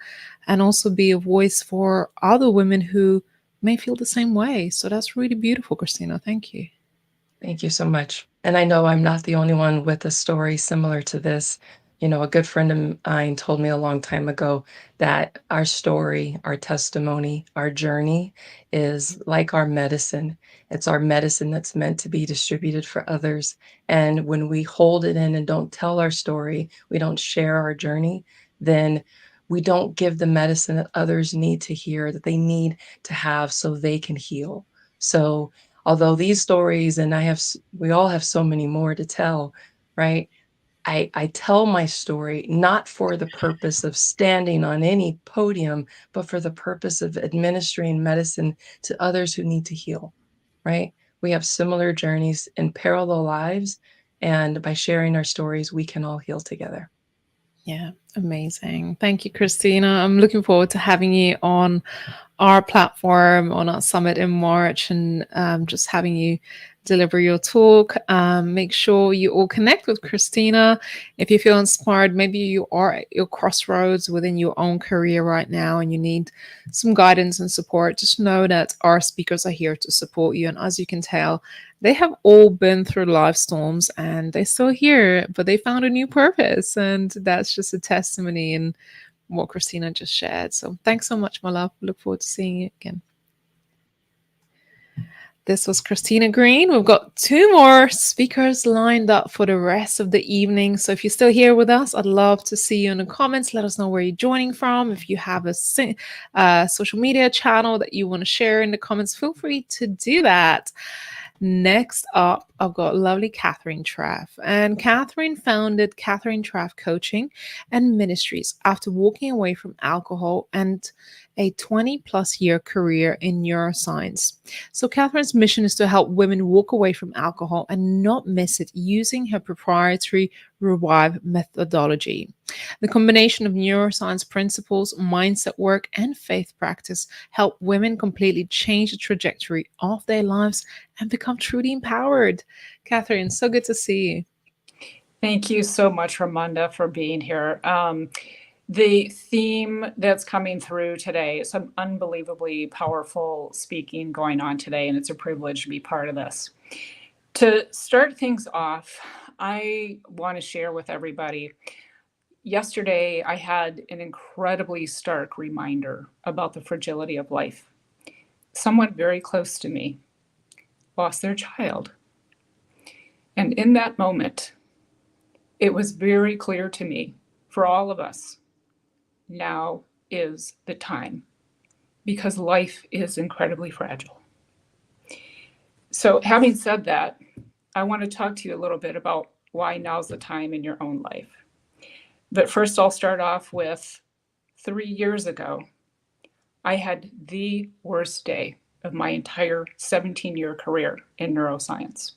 and also be a voice for other women who may feel the same way. So that's really beautiful, Christina. Thank you.
Thank you so much. And I know I'm not the only one with a story similar to this. You know, a good friend of mine told me a long time ago that our story, our testimony, our journey is like our medicine. It's our medicine that's meant to be distributed for others. And when we hold it in and don't tell our story, we don't share our journey, then we don't give the medicine that others need to hear, that they need to have so they can heal. So although these stories, and we all have so many more to tell, right? I tell my story not for the purpose of standing on any podium, but for the purpose of administering medicine to others who need to heal, right? We have similar journeys in parallel lives, and by sharing our stories, we can all heal together.
Yeah, amazing. Thank you, Christina. I'm looking forward to having you on our platform, on our summit in March, and just having you deliver your talk. Make sure you all connect with Christina. If you feel inspired, maybe you are at your crossroads within your own career right now and you need some guidance and support, just know that our speakers are here to support you. And as you can tell, they have all been through life storms and they're still here, but they found a new purpose. And that's just a testimony in what Christina just shared. So thanks so much, my love. Look forward to seeing you again. This was Christina Green. We've got 2 more speakers lined up for the rest of the evening. So if you're still here with us, I'd love to see you in the comments. Let us know where you're joining from. If you have a social media channel that you want to share in the comments, feel free to do that. Next up, I've got lovely Catherine Traff. And Catherine founded Catherine Traff Coaching and Ministries after walking away from alcohol and a 20+ year career in neuroscience. So Catherine's mission is to help women walk away from alcohol and not miss it using her proprietary Revive methodology. The combination of neuroscience principles, mindset work, and faith practice help women completely change the trajectory of their lives and become truly empowered. Catherine, so good to see you.
Thank you so much, Ramonda, for being here. The theme that's coming through today, some unbelievably powerful speaking going on today, and it's a privilege to be part of this. To start things off, I want to share with everybody, yesterday I had an incredibly stark reminder about the fragility of life. Someone very close to me lost their child. And in that moment, it was very clear to me, for all of us, now is the time, because life is incredibly fragile. So having said that, I want to talk to you a little bit about why now's the time in your own life. But first, I'll start off with 3 years ago, I had the worst day of my entire 17-year career in neuroscience.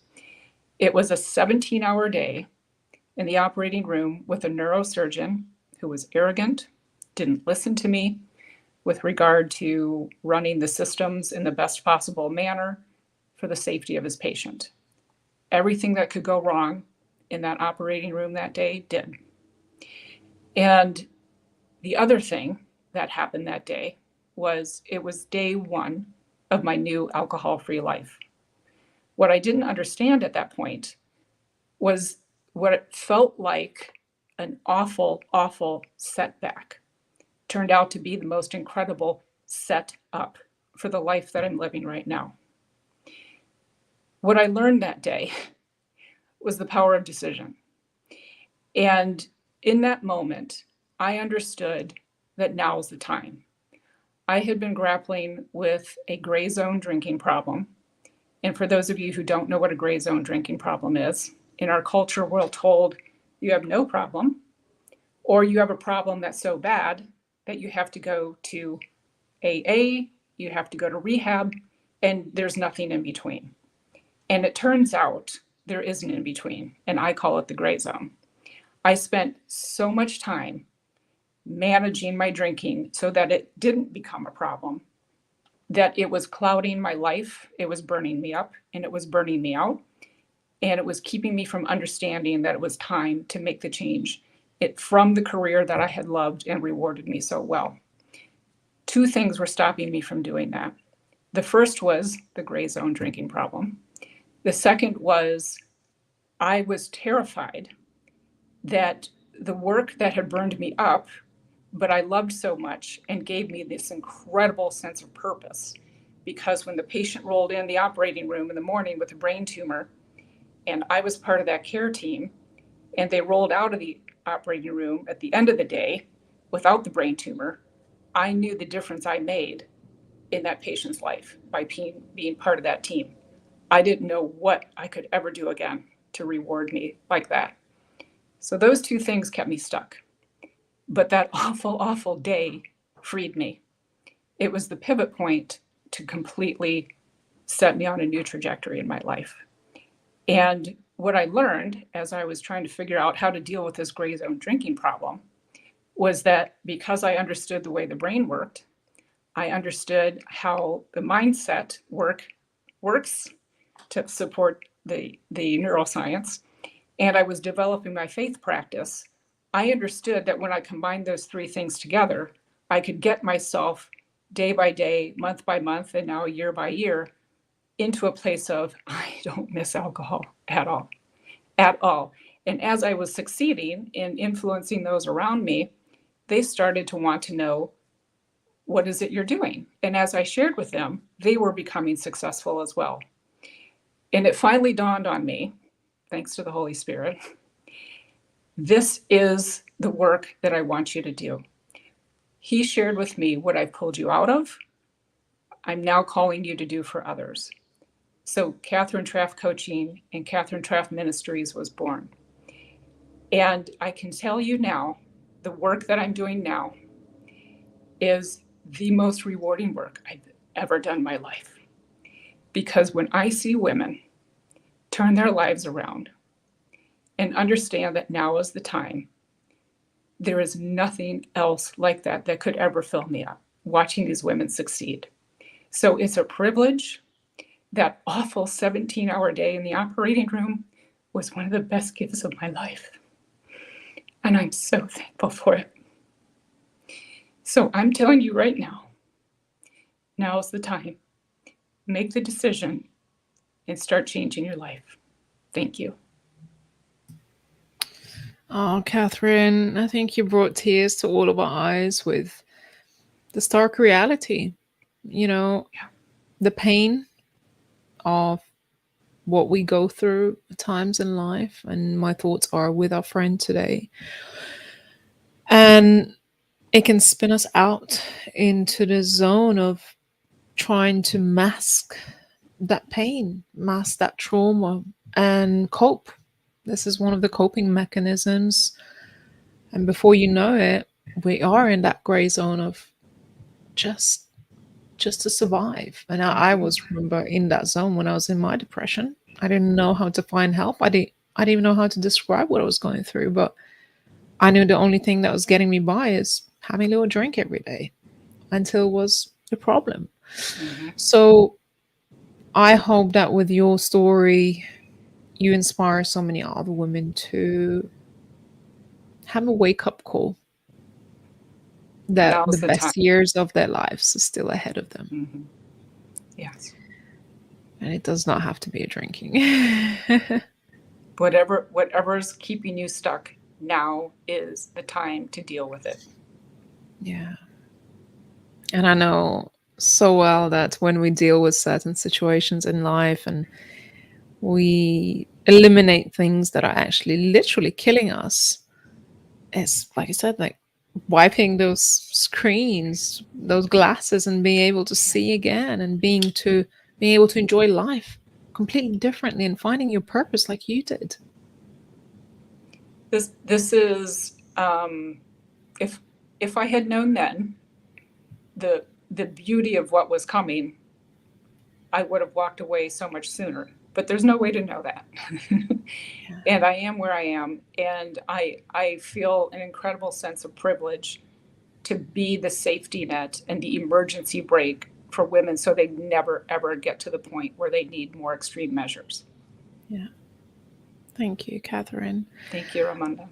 It was a 17-hour day in the operating room with a neurosurgeon who was arrogant, didn't listen to me with regard to running the systems in the best possible manner for the safety of his patient. Everything that could go wrong in that operating room that day did. And the other thing that happened that day was it was day one of my new alcohol-free life. What I didn't understand at that point was what it felt like an awful, awful setback turned out to be the most incredible setup for the life that I'm living right now. What I learned that day was the power of decision. And in that moment, I understood that now is the time. I had been grappling with a gray zone drinking problem. And for those of you who don't know what a gray zone drinking problem is, in our culture, we're told you have no problem, or you have a problem that's so bad that you have to go to AA, you have to go to rehab, and there's nothing in between. And it turns out there is an in between, and I call it the gray zone. I spent so much time managing my drinking so that it didn't become a problem, that it was clouding my life, it was burning me up, and it was burning me out, and it was keeping me from understanding that it was time to make the change from the career that I had loved and rewarded me so well. Two things were stopping me from doing that. The first was the gray zone drinking problem. The second was I was terrified that the work that had burned me up, but I loved so much and gave me this incredible sense of purpose. Because when the patient rolled in the operating room in the morning with a brain tumor, and I was part of that care team, and they rolled out of the operating room at the end of the day without the brain tumor, I knew the difference I made in that patient's life by being part of that team. I didn't know what I could ever do again to reward me like that. So those two things kept me stuck. But that awful, awful day freed me. It was the pivot point to completely set me on a new trajectory in my life. And what I learned as I was trying to figure out how to deal with this gray zone drinking problem was that because I understood the way the brain worked, I understood how the mindset works to support the neuroscience, and I was developing my faith practice. I understood that when I combined those three things together, I could get myself day by day, month by month, and now year by year into a place of I don't miss alcohol at all. And as I was succeeding in influencing those around me, they started to want to know, what is it you're doing? And as I shared with them, they were becoming successful as well. And it finally dawned on me, thanks to the Holy Spirit, this is the work that I want you to do. He shared with me what I've pulled you out of, I'm now calling you to do for others. So Catherine Traff Coaching and Catherine Traff Ministries was born. And I can tell you now, the work that I'm doing now is the most rewarding work I've ever done in my life. Because when I see women turn their lives around and understand that now is the time, there is nothing else like that that could ever fill me up, watching these women succeed. So it's a privilege. That awful 17-hour day in the operating room was one of the best gifts of my life. And I'm so thankful for it. So I'm telling you right now is the time. Make the decision and start changing your life. Thank you.
Oh, Catherine, I think you brought tears to all of our eyes with the stark reality, the pain of what we go through at times in life. And my thoughts are with our friend today. And it can spin us out into the zone of trying to mask that pain, mask that trauma, and cope. This is one of the coping mechanisms. And before you know it, we are in that gray zone of just to survive. And I was, remember, in that zone when I was in my depression. I didn't know how to find help. I didn't even know how to describe what I was going through, but I knew the only thing that was getting me by is having a little drink every day until it was the problem. Mm-hmm. So I hope that with your story, you inspire so many other women to have a wake up call that the
Now's the time.
best years of their lives are still ahead of them.
Mhm. Yes.
And it does not have to be a drinking.
Whatever's keeping you stuck, now is the time to deal with it.
Yeah. And I know so well that when we deal with certain situations in life and we eliminate things that are actually literally killing us, it's like I said, like wiping those screens, those glasses, and being able to see again and being able to enjoy life completely differently and finding your purpose like you did.
This is if I had known then the beauty of what was coming, I would have walked away so much sooner. But there's no way to know that. And I am where I am, and I feel an incredible sense of privilege to be the safety net and the emergency brake for women, so they never ever get to the point where they need more extreme measures.
Yeah. Thank you, Catherine.
Thank you, Ramanda.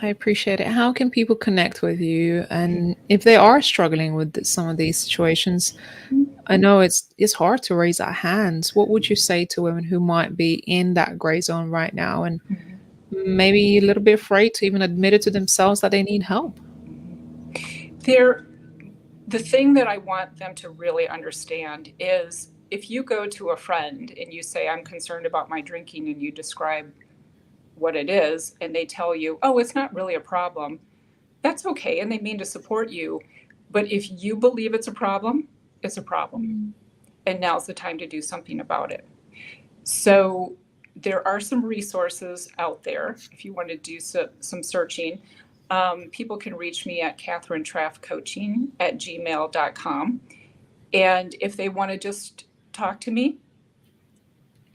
I appreciate it. How can people connect with you? And if they are struggling with some of these situations, I know it's hard to raise our hands. What would you say to women who might be in that gray zone right now and maybe a little bit afraid to even admit it to themselves that they need help?
The thing that I want them to really understand is, if you go to a friend and you say, I'm concerned about my drinking, and you describe what it is, and they tell you, oh, it's not really a problem, that's okay. And they mean to support you. But if you believe it's a problem, it's a problem. And now's the time to do something about it. So there are some resources out there if you want to do some searching. People can reach me at catherinetraffcoaching@gmail.com. And if they want to just talk to me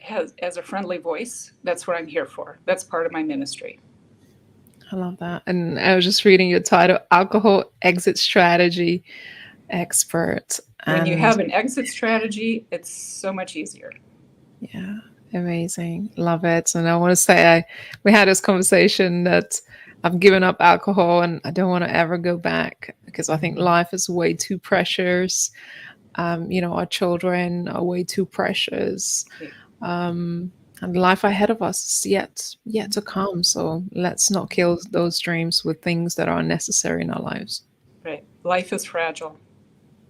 as a friendly voice, that's what I'm here for. That's part of my ministry.
I love that. And I was just reading your title, Alcohol Exit Strategy Expert.
When you have an exit strategy, it's so much easier.
Yeah, amazing. Love it. And I want to say we had this conversation that I've given up alcohol and I don't want to ever go back because I think life is way too precious. Our children are way too precious. And the life ahead of us is yet to come. So let's not kill those dreams with things that are unnecessary in our lives.
Right. Life is fragile.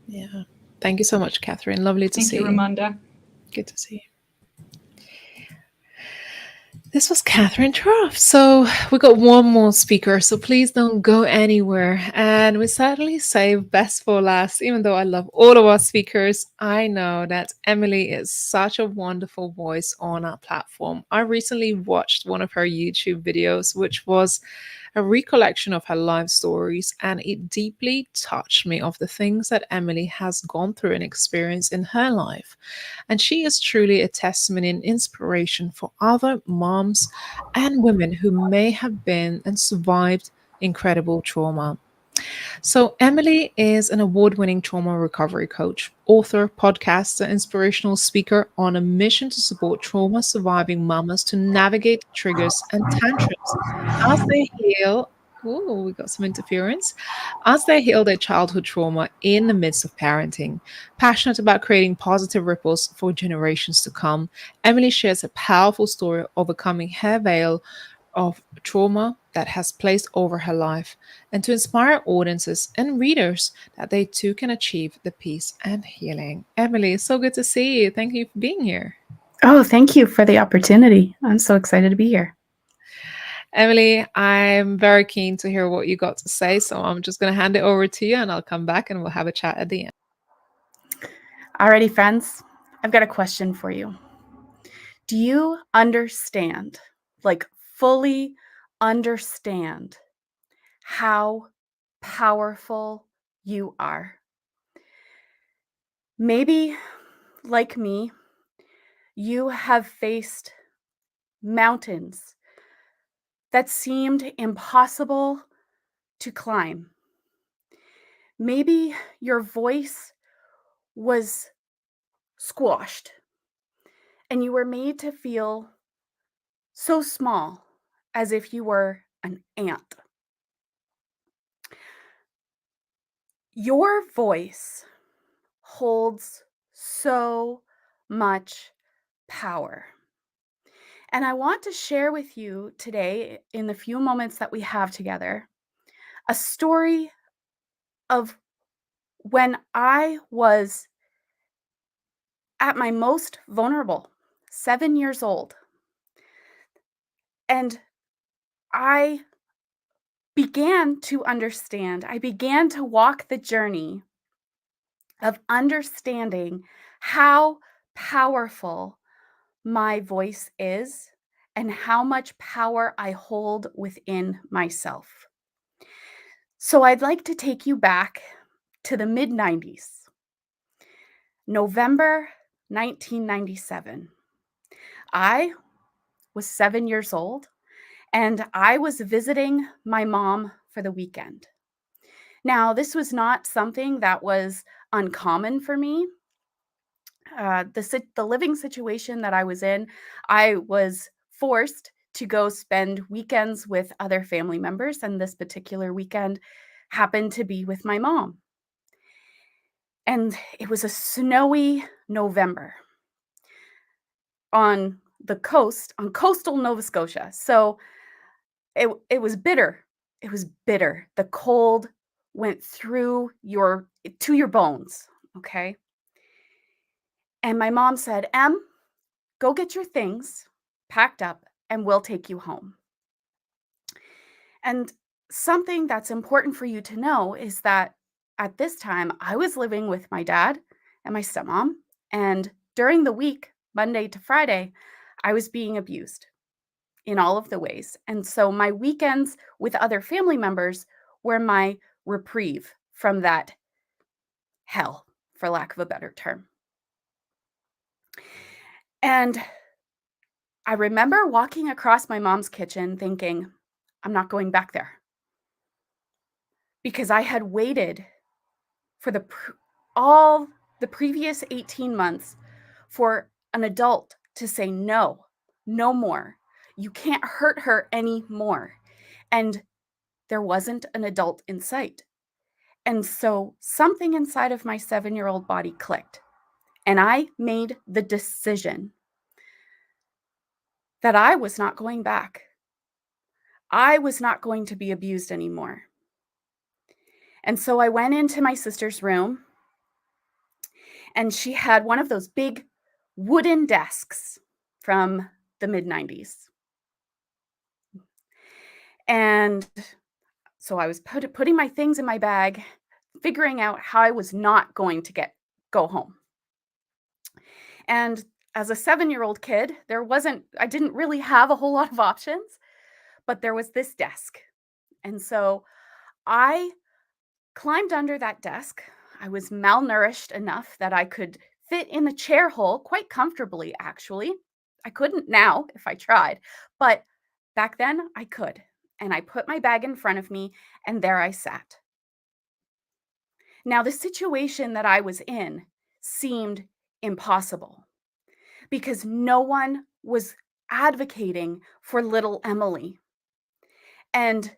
Yeah. Thank you so much, Catherine. Lovely to see you.
Thank you, Ramanda.
Good to see you. This was Catherine Traff. So we got one more speaker, so please don't go anywhere. And we sadly save best for last. Even though I love all of our speakers, I know that Emily is such a wonderful voice on our platform. I recently watched one of her YouTube videos, which was a recollection of her life stories, and it deeply touched me of the things that Emily has gone through and experienced in her life. And she is truly a testimony and inspiration for other moms and women who may have been and survived incredible trauma. So, Emily is an award winning trauma recovery coach, author, podcaster, inspirational speaker on a mission to support trauma surviving mamas to navigate triggers and tantrums as they heal. Oh, we got some interference. As they heal their childhood trauma in the midst of parenting. Passionate about creating positive ripples for generations to come, Emily shares a powerful story of overcoming her veil of trauma that has placed over her life, and to inspire audiences and readers that they too can achieve the peace and healing. Emily, so good to see you. Thank you for being here.
Oh, thank you for the opportunity. I'm so excited to be here.
Emily, I'm very keen to hear what you got to say, so I'm just going to hand it over to you and I'll come back and we'll have a chat at the end.
Alrighty, friends, I've got a question for you. Do you understand, like fully understand, how powerful you are? Maybe, like me, you have faced mountains that seemed impossible to climb. Maybe your voice was squashed and you were made to feel so small, as if you were an ant. Your voice holds so much power. And I want to share with you today, in the few moments that we have together, a story of when I was at my most vulnerable, 7 years old. And I began to understand, I began to walk the journey of understanding how powerful my voice is and how much power I hold within myself. So I'd like to take you back to the mid 90s, November 1997. I was 7 years old and I was visiting my mom for the weekend. Now, this was not something that was uncommon for me. The living situation that I was in, I was forced to go spend weekends with other family members, and this particular weekend happened to be with my mom. And it was a snowy November on the coast, on coastal Nova Scotia. So it was bitter. It was bitter. The cold went through to your bones, okay? And my mom said, "Em, go get your things packed up and we'll take you home." And something that's important for you to know is that at this time, I was living with my dad and my stepmom. And during the week, Monday to Friday, I was being abused in all of the ways. And so my weekends with other family members were my reprieve from that hell, for lack of a better term. And I remember walking across my mom's kitchen thinking, I'm not going back there. Because I had waited for all the previous 18 months for an adult to say, no, no more. You can't hurt her anymore. And there wasn't an adult in sight. And so something inside of my 7-year-old body clicked. And I made the decision that I was not going back. I was not going to be abused anymore. And so I went into my sister's room, and she had one of those big wooden desks from the mid-90s. And so I was putting my things in my bag, figuring out how I was not going to go home. And as a 7-year-old kid, I didn't really have a whole lot of options, but there was this desk. And so I climbed under that desk. I was malnourished enough that I could fit in the chair hole quite comfortably, actually. I couldn't now if I tried, but back then I could. And I put my bag in front of me, and there I sat. Now, the situation that I was in seemed impossible because no one was advocating for little Emily. And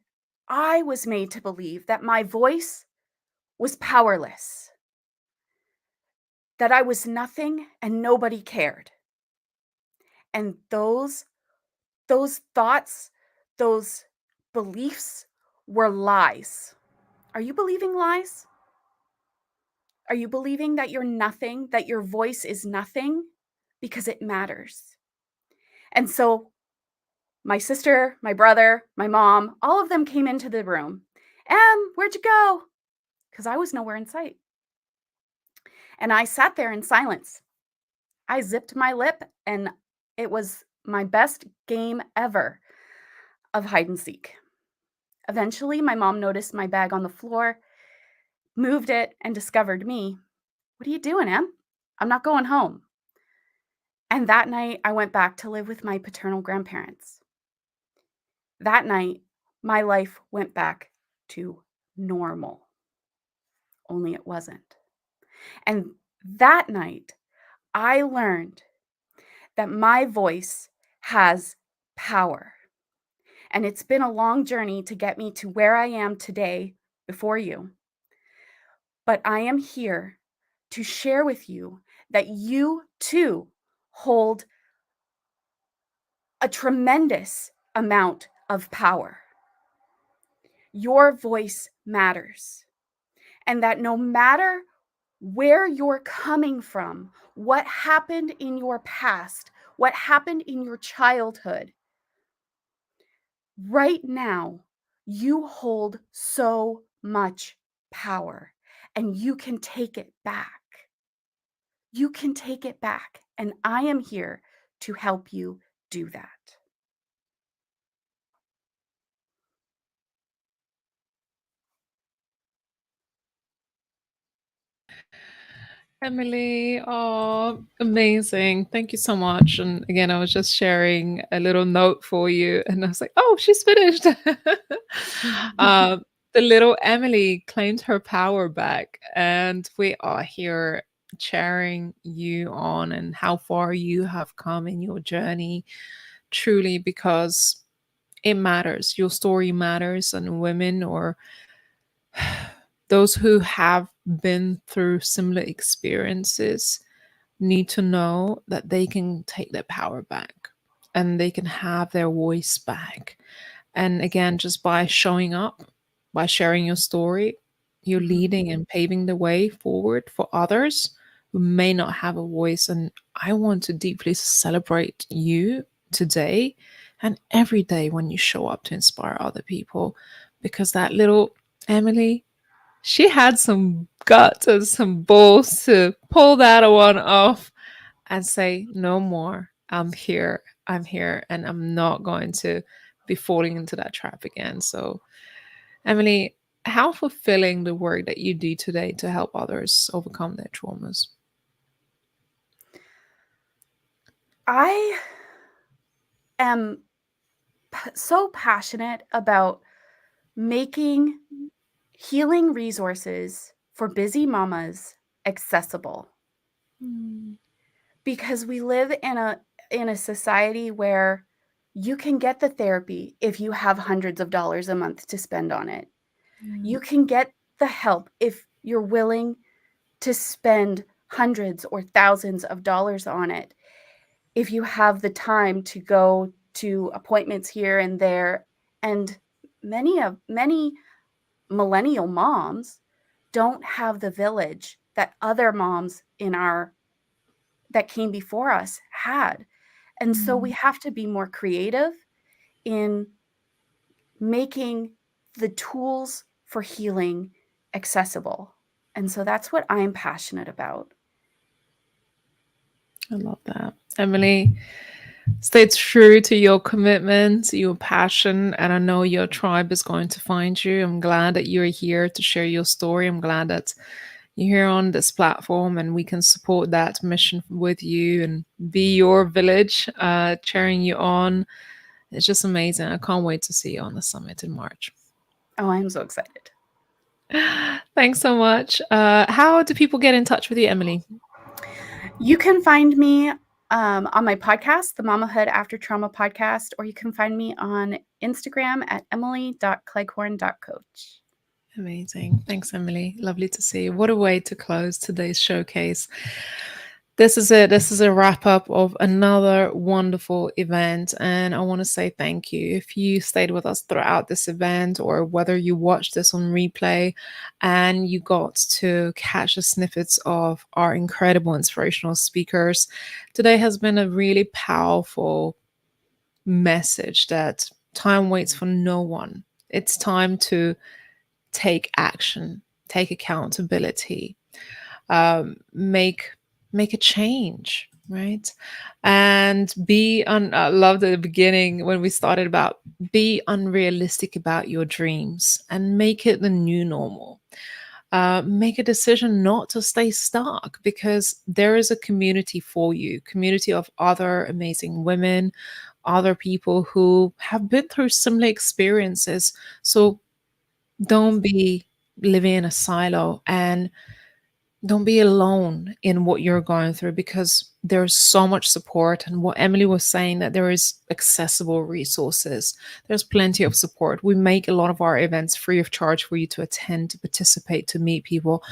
I was made to believe that my voice was powerless, that I was nothing and nobody cared. And those thoughts, those beliefs were lies. Are you believing lies? Are you believing that you're nothing, that your voice is nothing? Because it matters. And so my sister, my brother, my mom, all of them came into the room. Where'd you go? Because I was nowhere in sight. And I sat there in silence. I zipped my lip, and it was my best game ever of hide and seek. Eventually, my mom noticed my bag on the floor, moved it, and discovered me. What are you doing, Em? I'm not going home. And that night, I went back to live with my paternal grandparents. That night, my life went back to normal. Only it wasn't. And that night, I learned that my voice has power. And it's been a long journey to get me to where I am today before you. But I am here to share with you that you too hold a tremendous amount of power. Your voice matters. And that no matter where you're coming from, what happened in your past, what happened in your childhood, right now, you hold so much power and you can take it back. You can take it back. And I am here to help you do that.
Emily, oh, amazing. Thank you so much. And again, I was just sharing a little note for you, and I was like, oh, she's finished. uh, the little Emily claimed her power back, and we are here cheering you on and how far you have come in your journey, truly, because it matters. Your story matters, and women or those who have been through similar experiences need to know that they can take their power back and they can have their voice back. And again, just by showing up, by sharing your story, you're leading and paving the way forward for others who may not have a voice. And I want to deeply celebrate you today and every day when you show up to inspire other people, because that little Emily, she had some guts and some balls to pull that one off and say, no more. I'm here. I'm here. And I'm not going to be falling into that trap again. So, Emily, how fulfilling the work that you do today to help others overcome their traumas?
I am so passionate about making healing resources for busy mamas accessible, because we live in a society where you can get the therapy if you have hundreds of dollars a month to spend on it. You can get the help if you're willing to spend hundreds or thousands of dollars on it, if you have the time to go to appointments here and there. And many millennial moms don't have the village that other moms that came before us had. And so we have to be more creative in making the tools for healing accessible. And so that's what I'm passionate about.
I love that. Emily, stay true to your commitment, your passion, and I know your tribe is going to find you. I'm glad that you're here to share your story. I'm glad that you're here on this platform and we can support that mission with you and be your village, cheering you on. It's just amazing. I can't wait to see you on the summit in March.
Oh, I'm so excited.
Thanks so much. How do people get in touch with you, Emily?
You can find me on my podcast, the Mamahood After Trauma podcast, or you can find me on Instagram at emily.cleghorn.coach.
Amazing. Thanks, Emily. Lovely to see you. What a way to close today's showcase. This is it. This is a wrap up of another wonderful event. And I want to say thank you. If you stayed with us throughout this event, or whether you watched this on replay and you got to catch the snippets of our incredible inspirational speakers, today has been a really powerful message that time waits for no one. It's time to take action, take accountability, make a change, right? And I love the beginning when we started about be unrealistic about your dreams and make it the new normal. Make a decision not to stay stuck, because there is a community for you, community of other amazing women, other people who have been through similar experiences. So don't be living in a silo and don't be alone in what you're going through, because there's so much support. And what Emily was saying, that there is accessible resources. There's plenty of support. We make a lot of our events free of charge for you to attend, to participate, to meet people,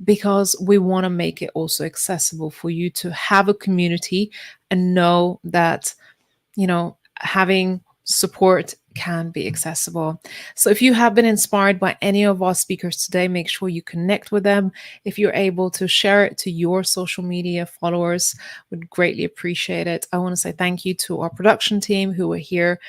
because we want to make it also accessible for you to have a community and know that, you know, having support can be accessible. So if you have been inspired by any of our speakers today, make sure you connect with them. If you're able to share it to your social media followers, would greatly appreciate it. I want to say thank you to our production team who are here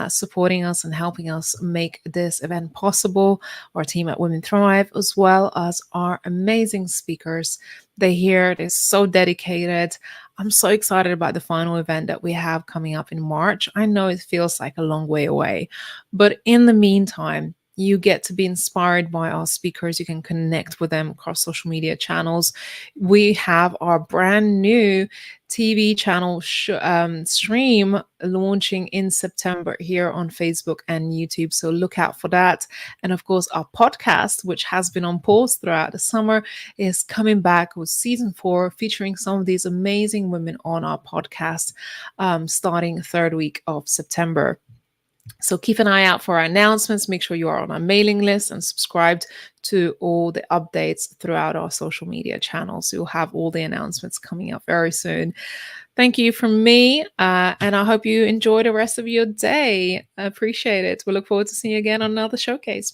supporting us and helping us make this event possible, our team at Women Thrive, as well as our amazing speakers. They're here, they're so dedicated. I'm so excited about the final event that we have coming up in March. I know it feels like a long way away, but in the meantime, you get to be inspired by our speakers. You can connect with them across social media channels. We have our brand new TV channel stream launching in September here on Facebook and YouTube. So look out for that. And of course, our podcast, which has been on pause throughout the summer, is coming back with season 4, featuring some of these amazing women on our podcast, starting third week of September. So keep an eye out for our announcements. Make sure you are on our mailing list and subscribed to all the updates throughout our social media channels. You'll have all the announcements coming up very soon. Thank you from me, and I hope you enjoy the rest of your day. I appreciate it. We look forward to seeing you again on another showcase.